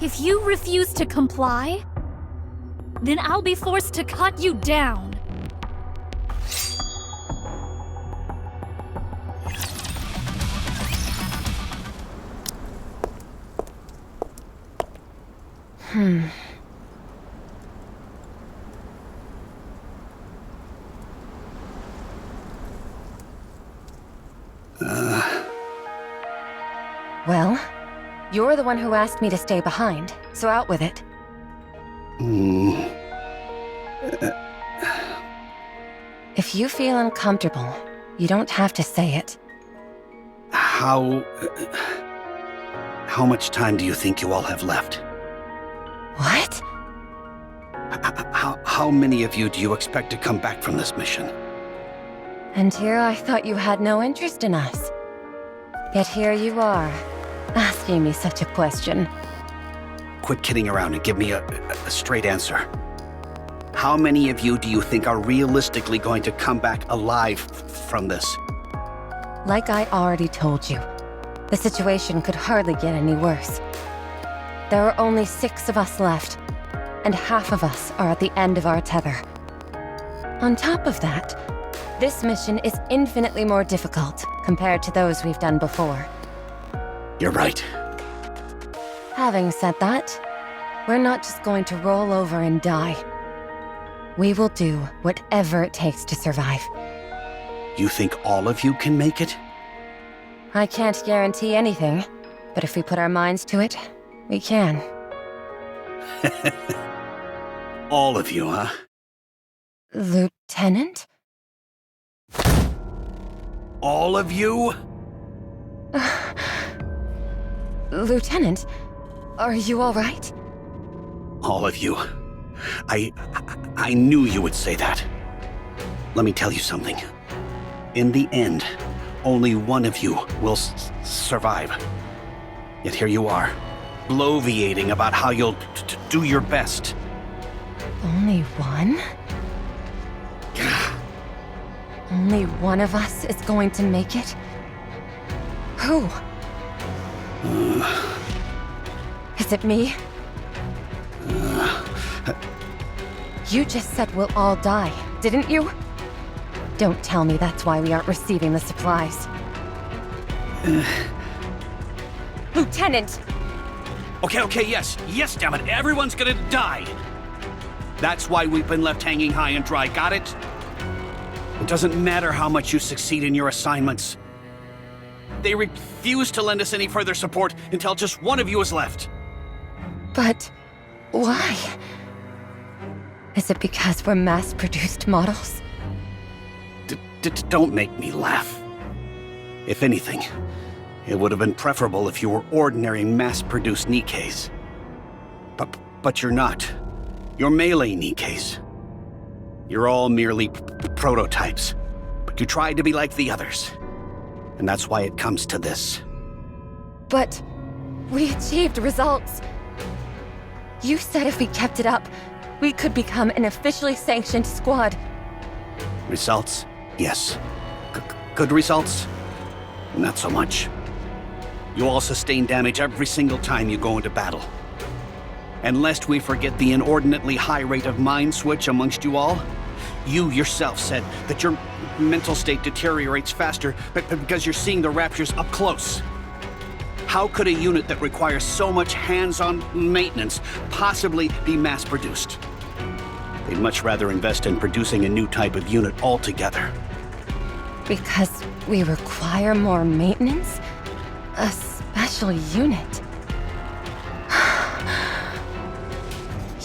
If you refuse to comply, then I'll be forced to cut you down. Well, you're the one who asked me to stay behind, so out with it. If you feel uncomfortable, you don't have to say it. How much time do you think you all have left? What? How many of you do you expect to come back from this mission? And here I thought you had no interest in us. Yet here you are, asking me such a question. Quit kidding around and give me a straight answer. How many of you do you think are realistically going to come back alive from this? Like I already told you, the situation could hardly get any worse. There are only 6 of us left, and half of us are at the end of our tether. On top of that, this mission is infinitely more difficult compared to those we've done before. You're right. Having said that, we're not just going to roll over and die. We will do whatever it takes to survive. You think all of you can make it? I can't guarantee anything, but if we put our minds to it, we can. All of you, huh? Lieutenant? All of you? Lieutenant, are you all right? All of you. I knew you would say that. Let me tell you something. In the end, only one of you will survive. Yet here you are, bloviating about how you'll do your best. Only one? Only one of us is going to make it? Who? Is it me? You just said we'll all die, didn't you? Don't tell me that's why we aren't receiving the supplies. Lieutenant! Okay, yes, damn it, everyone's gonna die! That's why we've been left hanging high and dry, got it? It doesn't matter how much you succeed in your assignments. They refuse to lend us any further support until just one of you is left. But why? Is it because we're mass-produced models? Don't make me laugh. If anything, it would have been preferable if you were ordinary mass-produced Nikkes. But you're not. You're melee Nikkes. You're all merely prototypes, but you tried to be like the others. And that's why it comes to this. But we achieved results. You said if we kept it up, we could become an officially sanctioned squad. Results? Yes. Good results? Not so much. You all sustain damage every single time you go into battle. And lest we forget the inordinately high rate of mind switch amongst you all, you yourself said that your mental state deteriorates faster because you're seeing the raptures up close. How could a unit that requires so much hands-on maintenance possibly be mass-produced? They'd much rather invest in producing a new type of unit altogether. Because we require more maintenance? A special unit?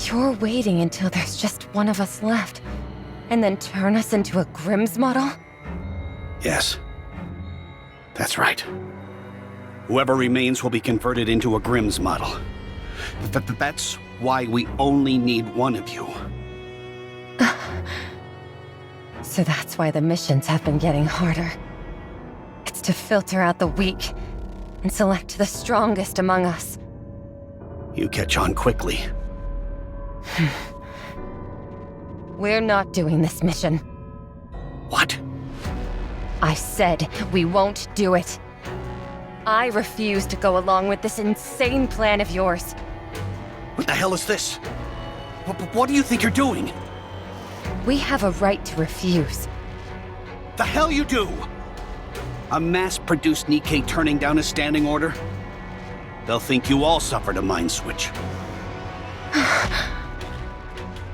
You're waiting until there's just one of us left, and then turn us into a Grimm's model? Yes. That's right. Whoever remains will be converted into a Grimm's model. That's why we only need one of you. So that's why the missions have been getting harder. It's to filter out the weak and select the strongest among us. You catch on quickly. We're not doing this mission. What? I said we won't do it. I refuse to go along with this insane plan of yours. What the hell is this? What do you think you're doing? We have a right to refuse. The hell you do? A mass-produced Nikke turning down a standing order? They'll think you all suffered a mind switch.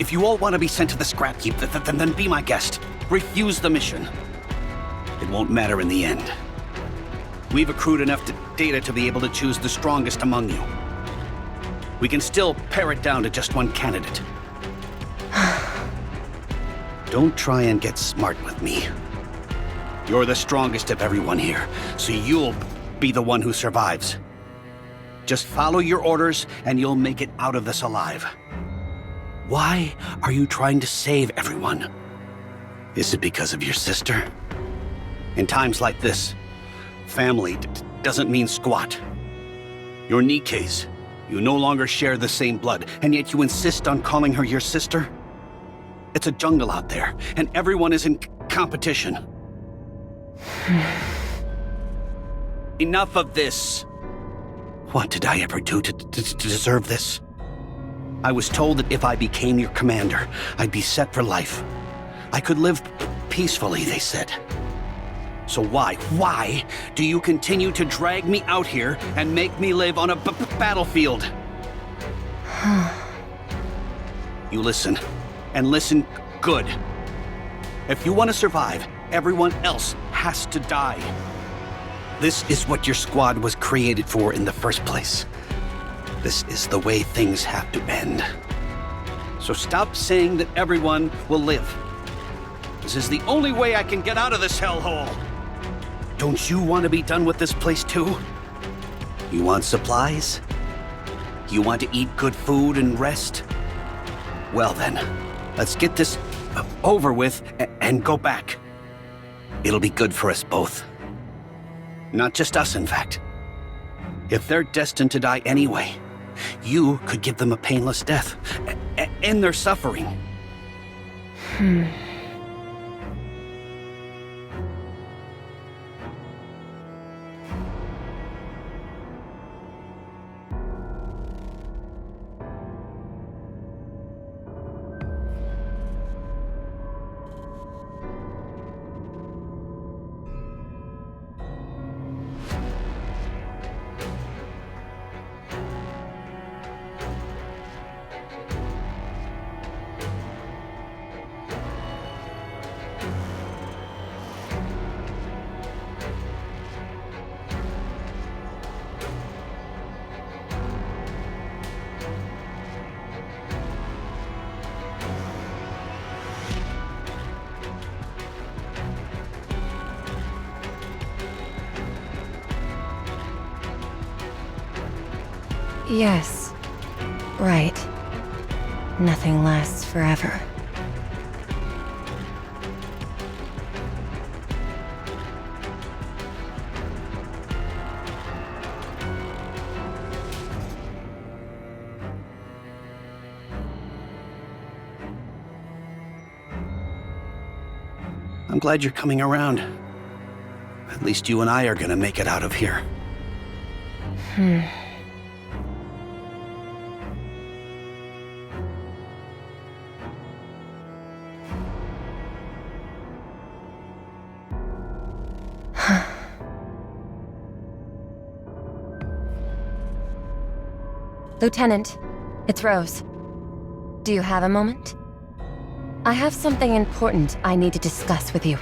If you all want to be sent to the scrap heap, then be my guest. Refuse the mission. It won't matter in the end. We've accrued enough data to be able to choose the strongest among you. We can still pare it down to just one candidate. Don't try and get smart with me. You're the strongest of everyone here, so you'll be the one who survives. Just follow your orders and you'll make it out of this alive. Why are you trying to save everyone? Is it because of your sister? In times like this, family doesn't mean squat. You're Nikke's. You no longer share the same blood, and yet you insist on calling her your sister? It's a jungle out there, and everyone is in competition. Enough of this. What did I ever do to deserve this? I was told that if I became your commander, I'd be set for life. I could live peacefully, they said. So why do you continue to drag me out here and make me live on a battlefield? You listen, and listen good. If you want to survive, everyone else has to die. This is what your squad was created for in the first place. This is the way things have to end. So stop saying that everyone will live. This is the only way I can get out of this hellhole. Don't you want to be done with this place too? You want supplies? You want to eat good food and rest? Well then, let's get this over with and go back. It'll be good for us both. Not just us, in fact. If they're destined to die anyway, you could give them a painless death, end their suffering. Yes. Right. Nothing lasts forever. I'm glad you're coming around. At least you and I are gonna make it out of here. Lieutenant, it's Rose. Do you have a moment? I have something important I need to discuss with you.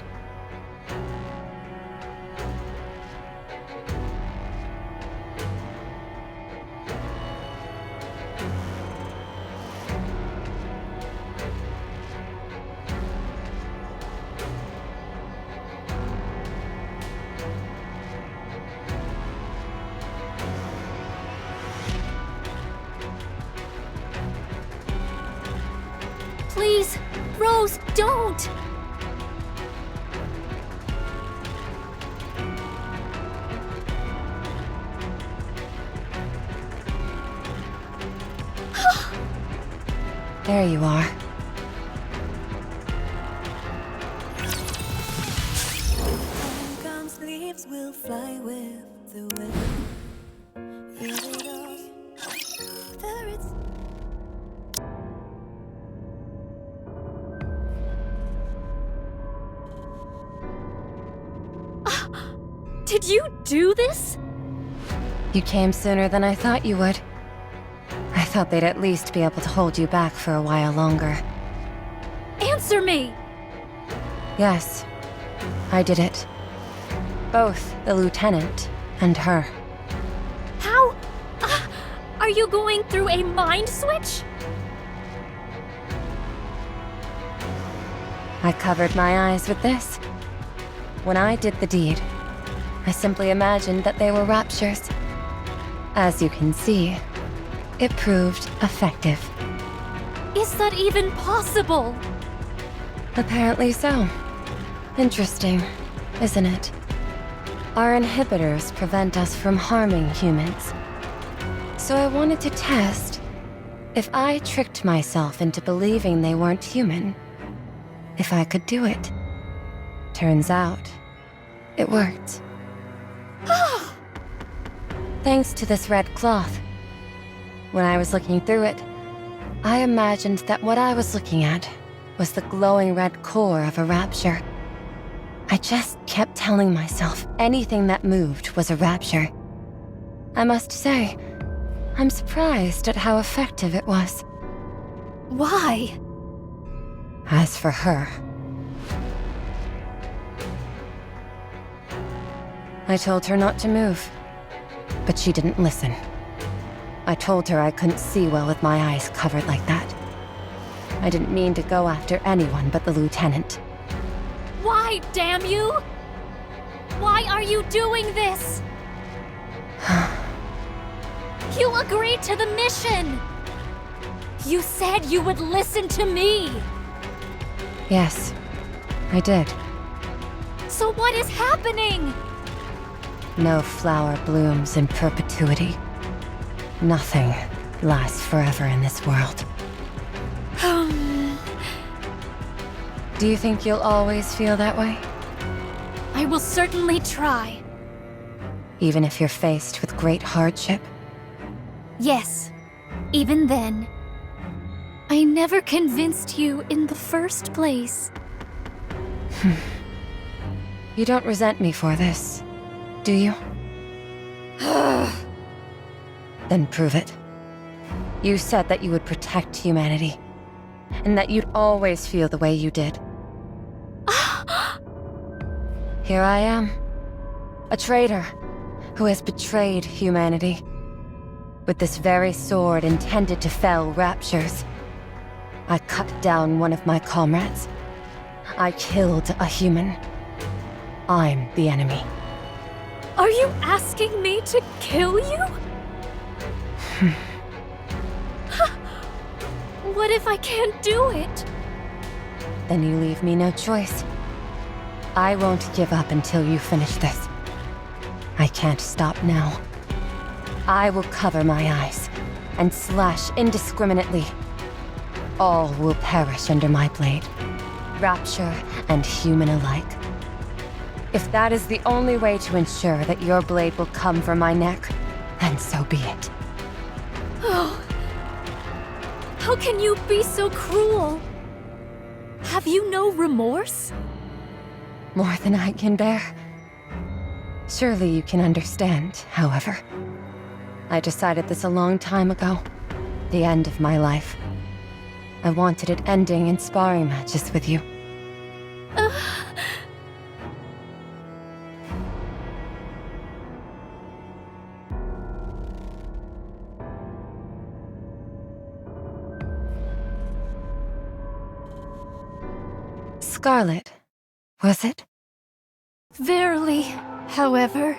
Please, Rose, don't! There you are. When comes leaves will fly with the wind. Is it all there is? Did you do this? You came sooner than I thought you would. I thought they'd at least be able to hold you back for a while longer. Answer me! Yes, I did it. Both the lieutenant and her. How? Are you going through a mind switch? I covered my eyes with this. When I did the deed, I simply imagined that they were raptures. As you can see, it proved effective. Is that even possible? Apparently so. Interesting, isn't it? Our inhibitors prevent us from harming humans. So I wanted to test if I tricked myself into believing they weren't human, if I could do it. Turns out, it worked. Thanks to this red cloth. When I was looking through it, I imagined that what I was looking at was the glowing red core of a rapture. I just kept telling myself anything that moved was a rapture. I must say, I'm surprised at how effective it was. Why? As for her, I told her not to move, but she didn't listen. I told her I couldn't see well with my eyes covered like that. I didn't mean to go after anyone but the lieutenant. Why, damn you? Why are you doing this? You agreed to the mission! You said you would listen to me! Yes, I did. So what is happening? No flower blooms in perpetuity. Nothing lasts forever in this world. Do you think you'll always feel that way? I will certainly try. Even if you're faced with great hardship? Yes, even then. I never convinced you in the first place. You don't resent me for this, do you? Then prove it. You said that you would protect humanity, and that you'd always feel the way you did. Here I am, a traitor who has betrayed humanity. With this very sword intended to fell raptures, I cut down one of my comrades. I killed a human. I'm the enemy. Are you asking me to kill you? What if I can't do it? Then you leave me no choice. I won't give up until you finish this. I can't stop now. I will cover my eyes and slash indiscriminately. All will perish under my blade. rapture and human alike. If that is the only way to ensure that your blade will come from my neck, then so be it. Oh. How can you be so cruel? Have you no remorse? More than I can bear. Surely you can understand, however. I decided this a long time ago. The end of my life. I wanted it ending in sparring matches with you. Scarlet, was it? Verily, however.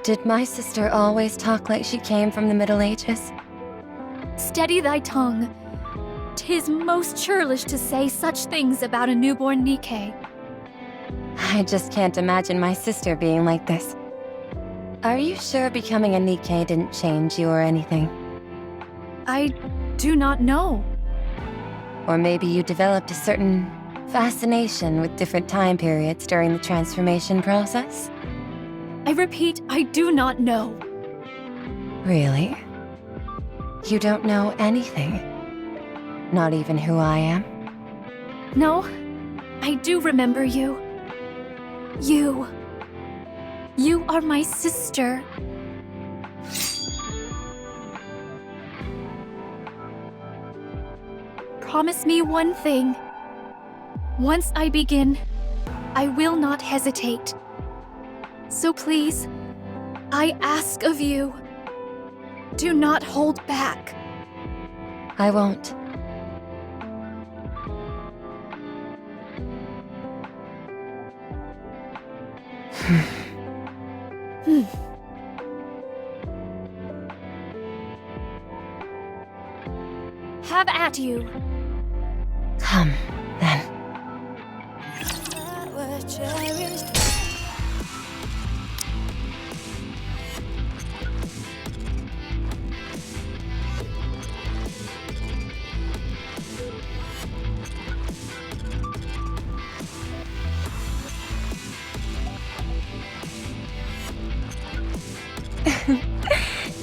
Did my sister always talk like she came from the Middle Ages? Steady thy tongue. 'Tis most churlish to say such things about a newborn Nikke. I just can't imagine my sister being like this. Are you sure becoming a Nikke didn't change you or anything? I do not know. Or maybe you developed a certain fascination with different time periods during the transformation process? I repeat, I do not know. Really? You don't know anything? Not even who I am? No, I do remember you. You. You are my sister. Promise me one thing. Once I begin, I will not hesitate. So please, I ask of you, do not hold back. I won't. Have at you. Come, then. That were cherished.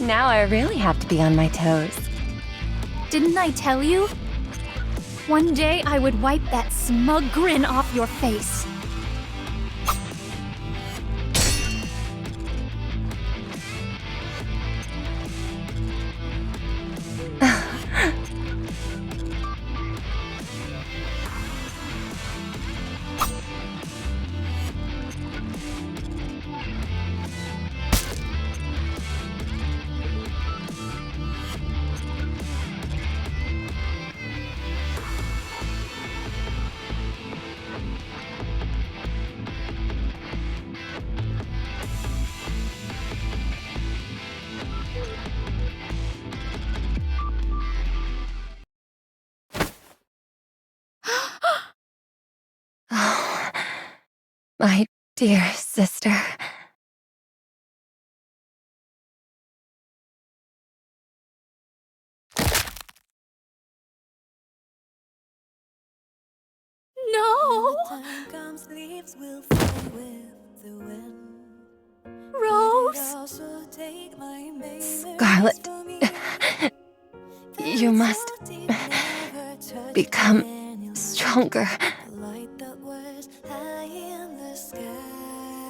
Now I really have to be on my toes. Didn't I tell you? One day I would wipe that smug grin off your face. Oh, my dear sister. No! Time comes, leaves will fly with the wind. Rose! Also take my Scarlet, you must become stronger.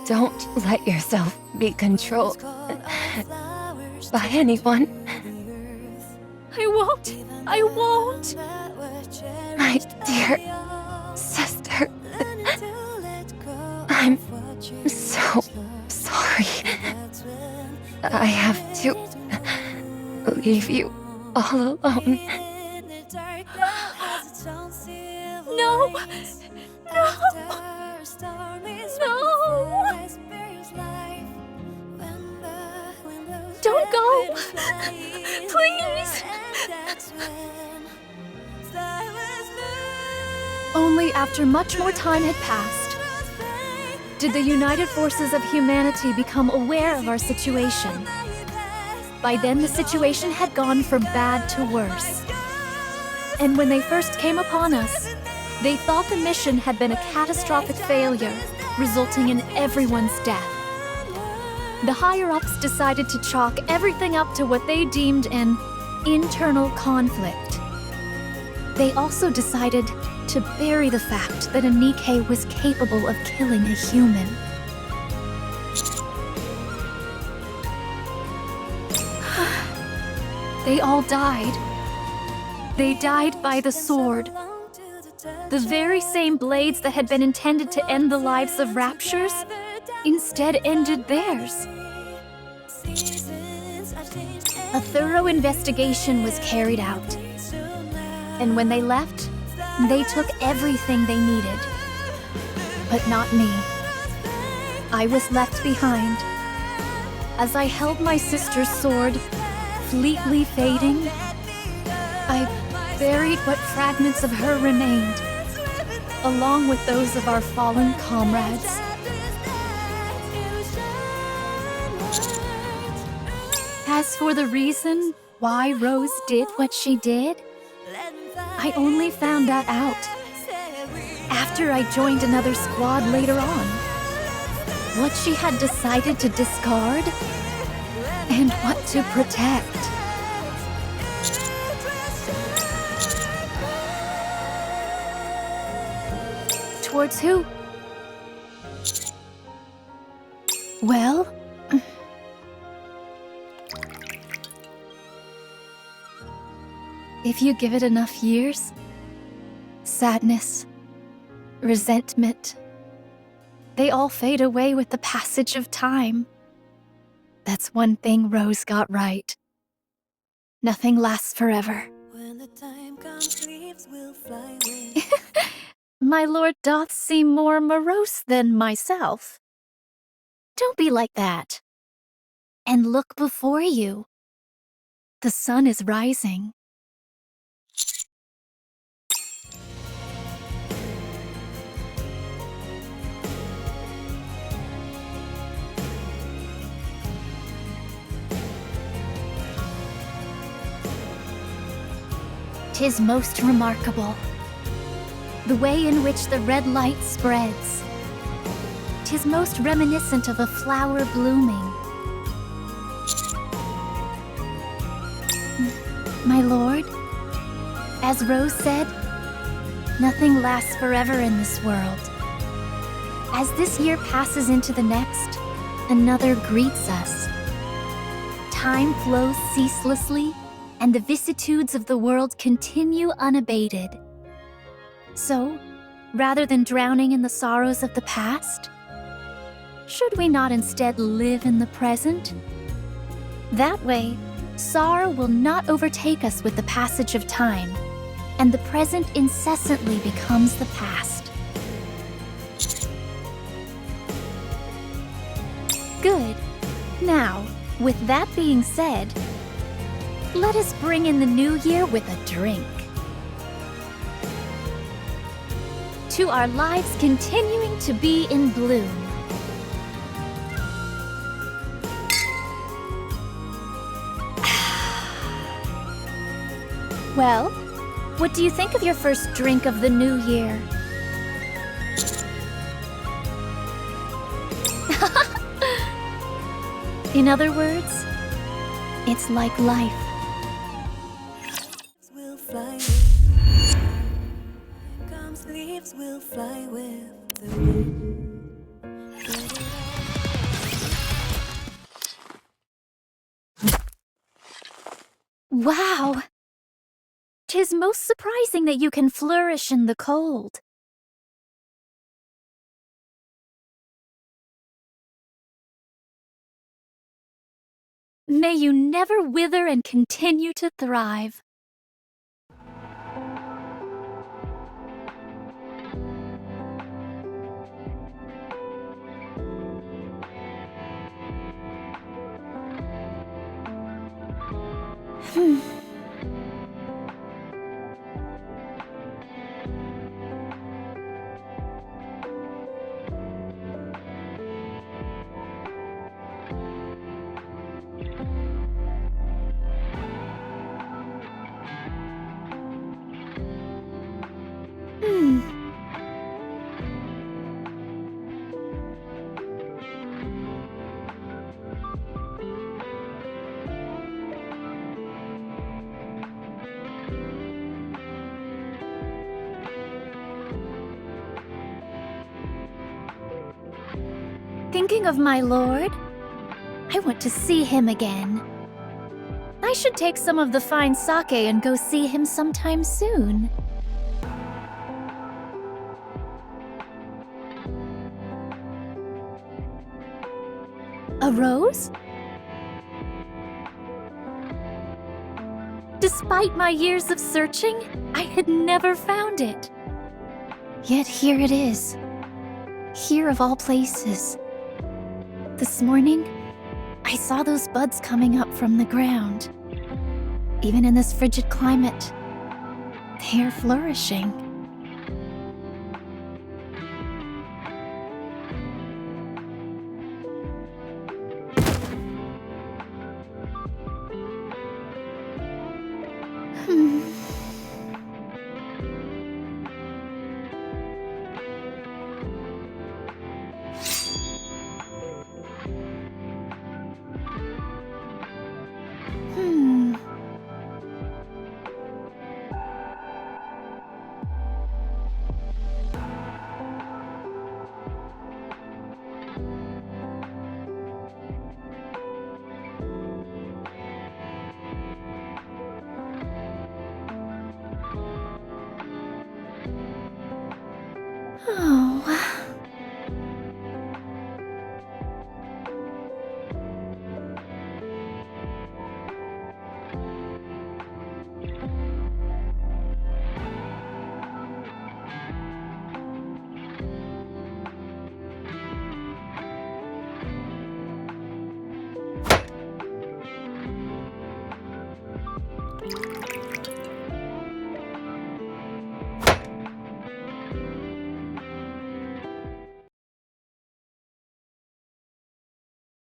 Don't let yourself be controlled by anyone. I won't! I won't! My dear sister, I'm so sorry. I have to leave you all alone. No! No! No! Don't go! Please! Only after much more time had passed did the united forces of humanity become aware of our situation. By then, the situation had gone from bad to worse. And when they first came upon us, they thought the mission had been a catastrophic failure, resulting in everyone's death. The higher-ups decided to chalk everything up to what they deemed an internal conflict. They also decided to bury the fact that a Nikke was capable of killing a human. They all died. They died by the sword. The very same blades that had been intended to end the lives of Raptures instead ended theirs. A thorough investigation was carried out. And when they left, they took everything they needed. But not me. I was left behind. As I held my sister's sword, fleetly fading, I buried what fragments of her remained, along with those of our fallen comrades. As for the reason why Rose did what she did, I only found that out after I joined another squad later on. What she had decided to discard and what to protect. Towards who? Well, if you give it enough years, sadness, resentment, they all fade away with the passage of time. That's one thing Rose got right. Nothing lasts forever. When the time comes, leaves will fly away. My lord doth seem more morose than myself. Don't be like that. And look before you. The sun is rising. "'Tis most remarkable, the way in which the red light spreads. 'Tis most reminiscent of a flower blooming. My lord, as Rose said, nothing lasts forever in this world. As this year passes into the next, another greets us. Time flows ceaselessly, and the vicissitudes of the world continue unabated. So, rather than drowning in the sorrows of the past, should we not instead live in the present? That way, sorrow will not overtake us with the passage of time, and the present incessantly becomes the past." Good. Now, with that being said, let us bring in the new year with a drink. To our lives continuing to be in bloom. Well, what do you think of your first drink of the new year? In other words, it's like life. Will fly with. Comes leaves will fly with the wind. Wow! 'Tis most surprising that you can flourish in the cold. May you never wither and continue to thrive. Thinking of my lord? I want to see him again. I should take some of the fine sake and go see him sometime soon. A rose? Despite my years of searching, I had never found it. Yet here it is. Here of all places. This morning, I saw those buds coming up from the ground. Even in this frigid climate, they are flourishing. Oh.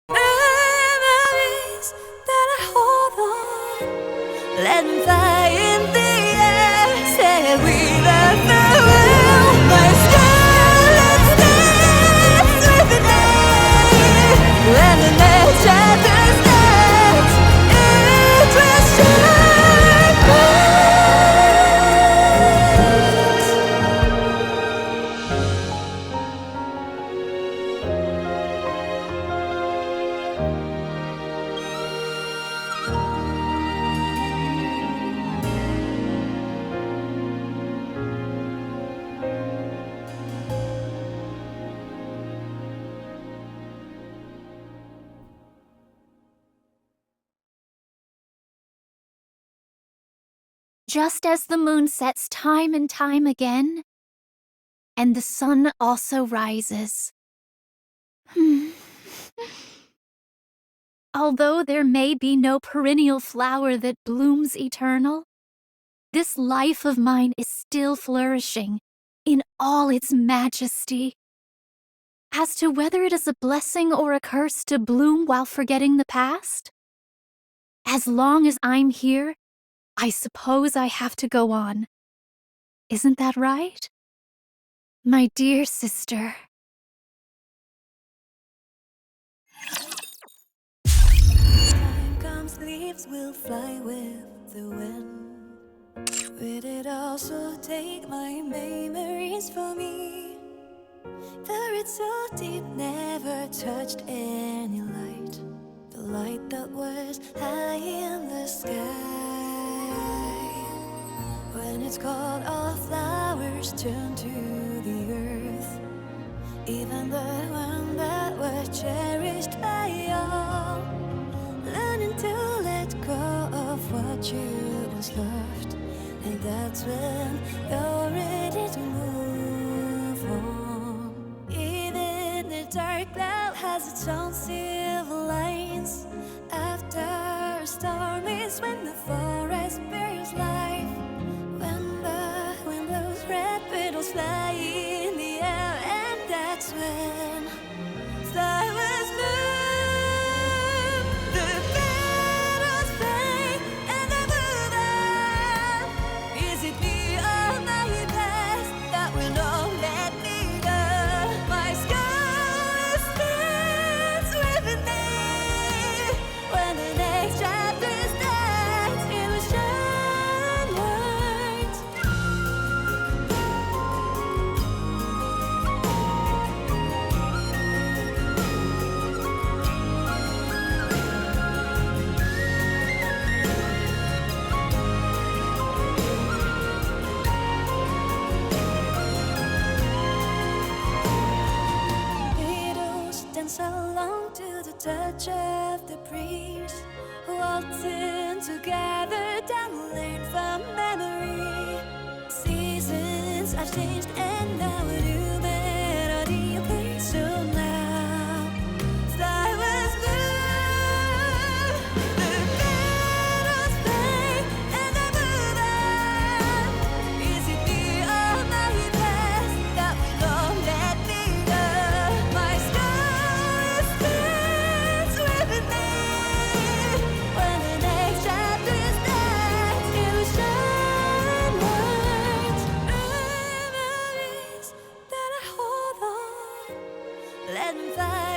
Memories that I hold on, let them fly in the air. Say we love the world. My Scarlet stands with the day. When the next chapter starts, it will shine bright. Just as the moon sets time and time again, and the sun also rises. Although there may be no perennial flower that blooms eternal, this life of mine is still flourishing in all its majesty. As to whether it is a blessing or a curse to bloom while forgetting the past, as long as I'm here, I suppose I have to go on. Isn't that right? My dear sister. Time comes, leaves will fly with the wind. Will it also take my memories from me? The roots so deep, never touched any light. The light that was high in the sky. When it's cold, all flowers turn to the earth. Even the one that was cherished by all. Learning to let go of what you once loved. And that's when you're ready to move on. Even the dark cloud has its own silver lines. After a storm is when the forest bears life. When the wind blows, red petals fly in the air. And that's when flowers bloom. The petals fade and I move on. Is it me or my past that will not let me go? My Scarlet stands with me. When the next chapter starts, it will shine bright. dance along to the touch of the breeze, waltzing together down the lane from memory. Seasons have changed and now a new melody plays. So now flowers bloom, the petals fade, and I move on. Is it me or my past that won't let me go? My Scarlet stands with me when the next chapter starts. It will shine light, memories that I hold on. Let them fly.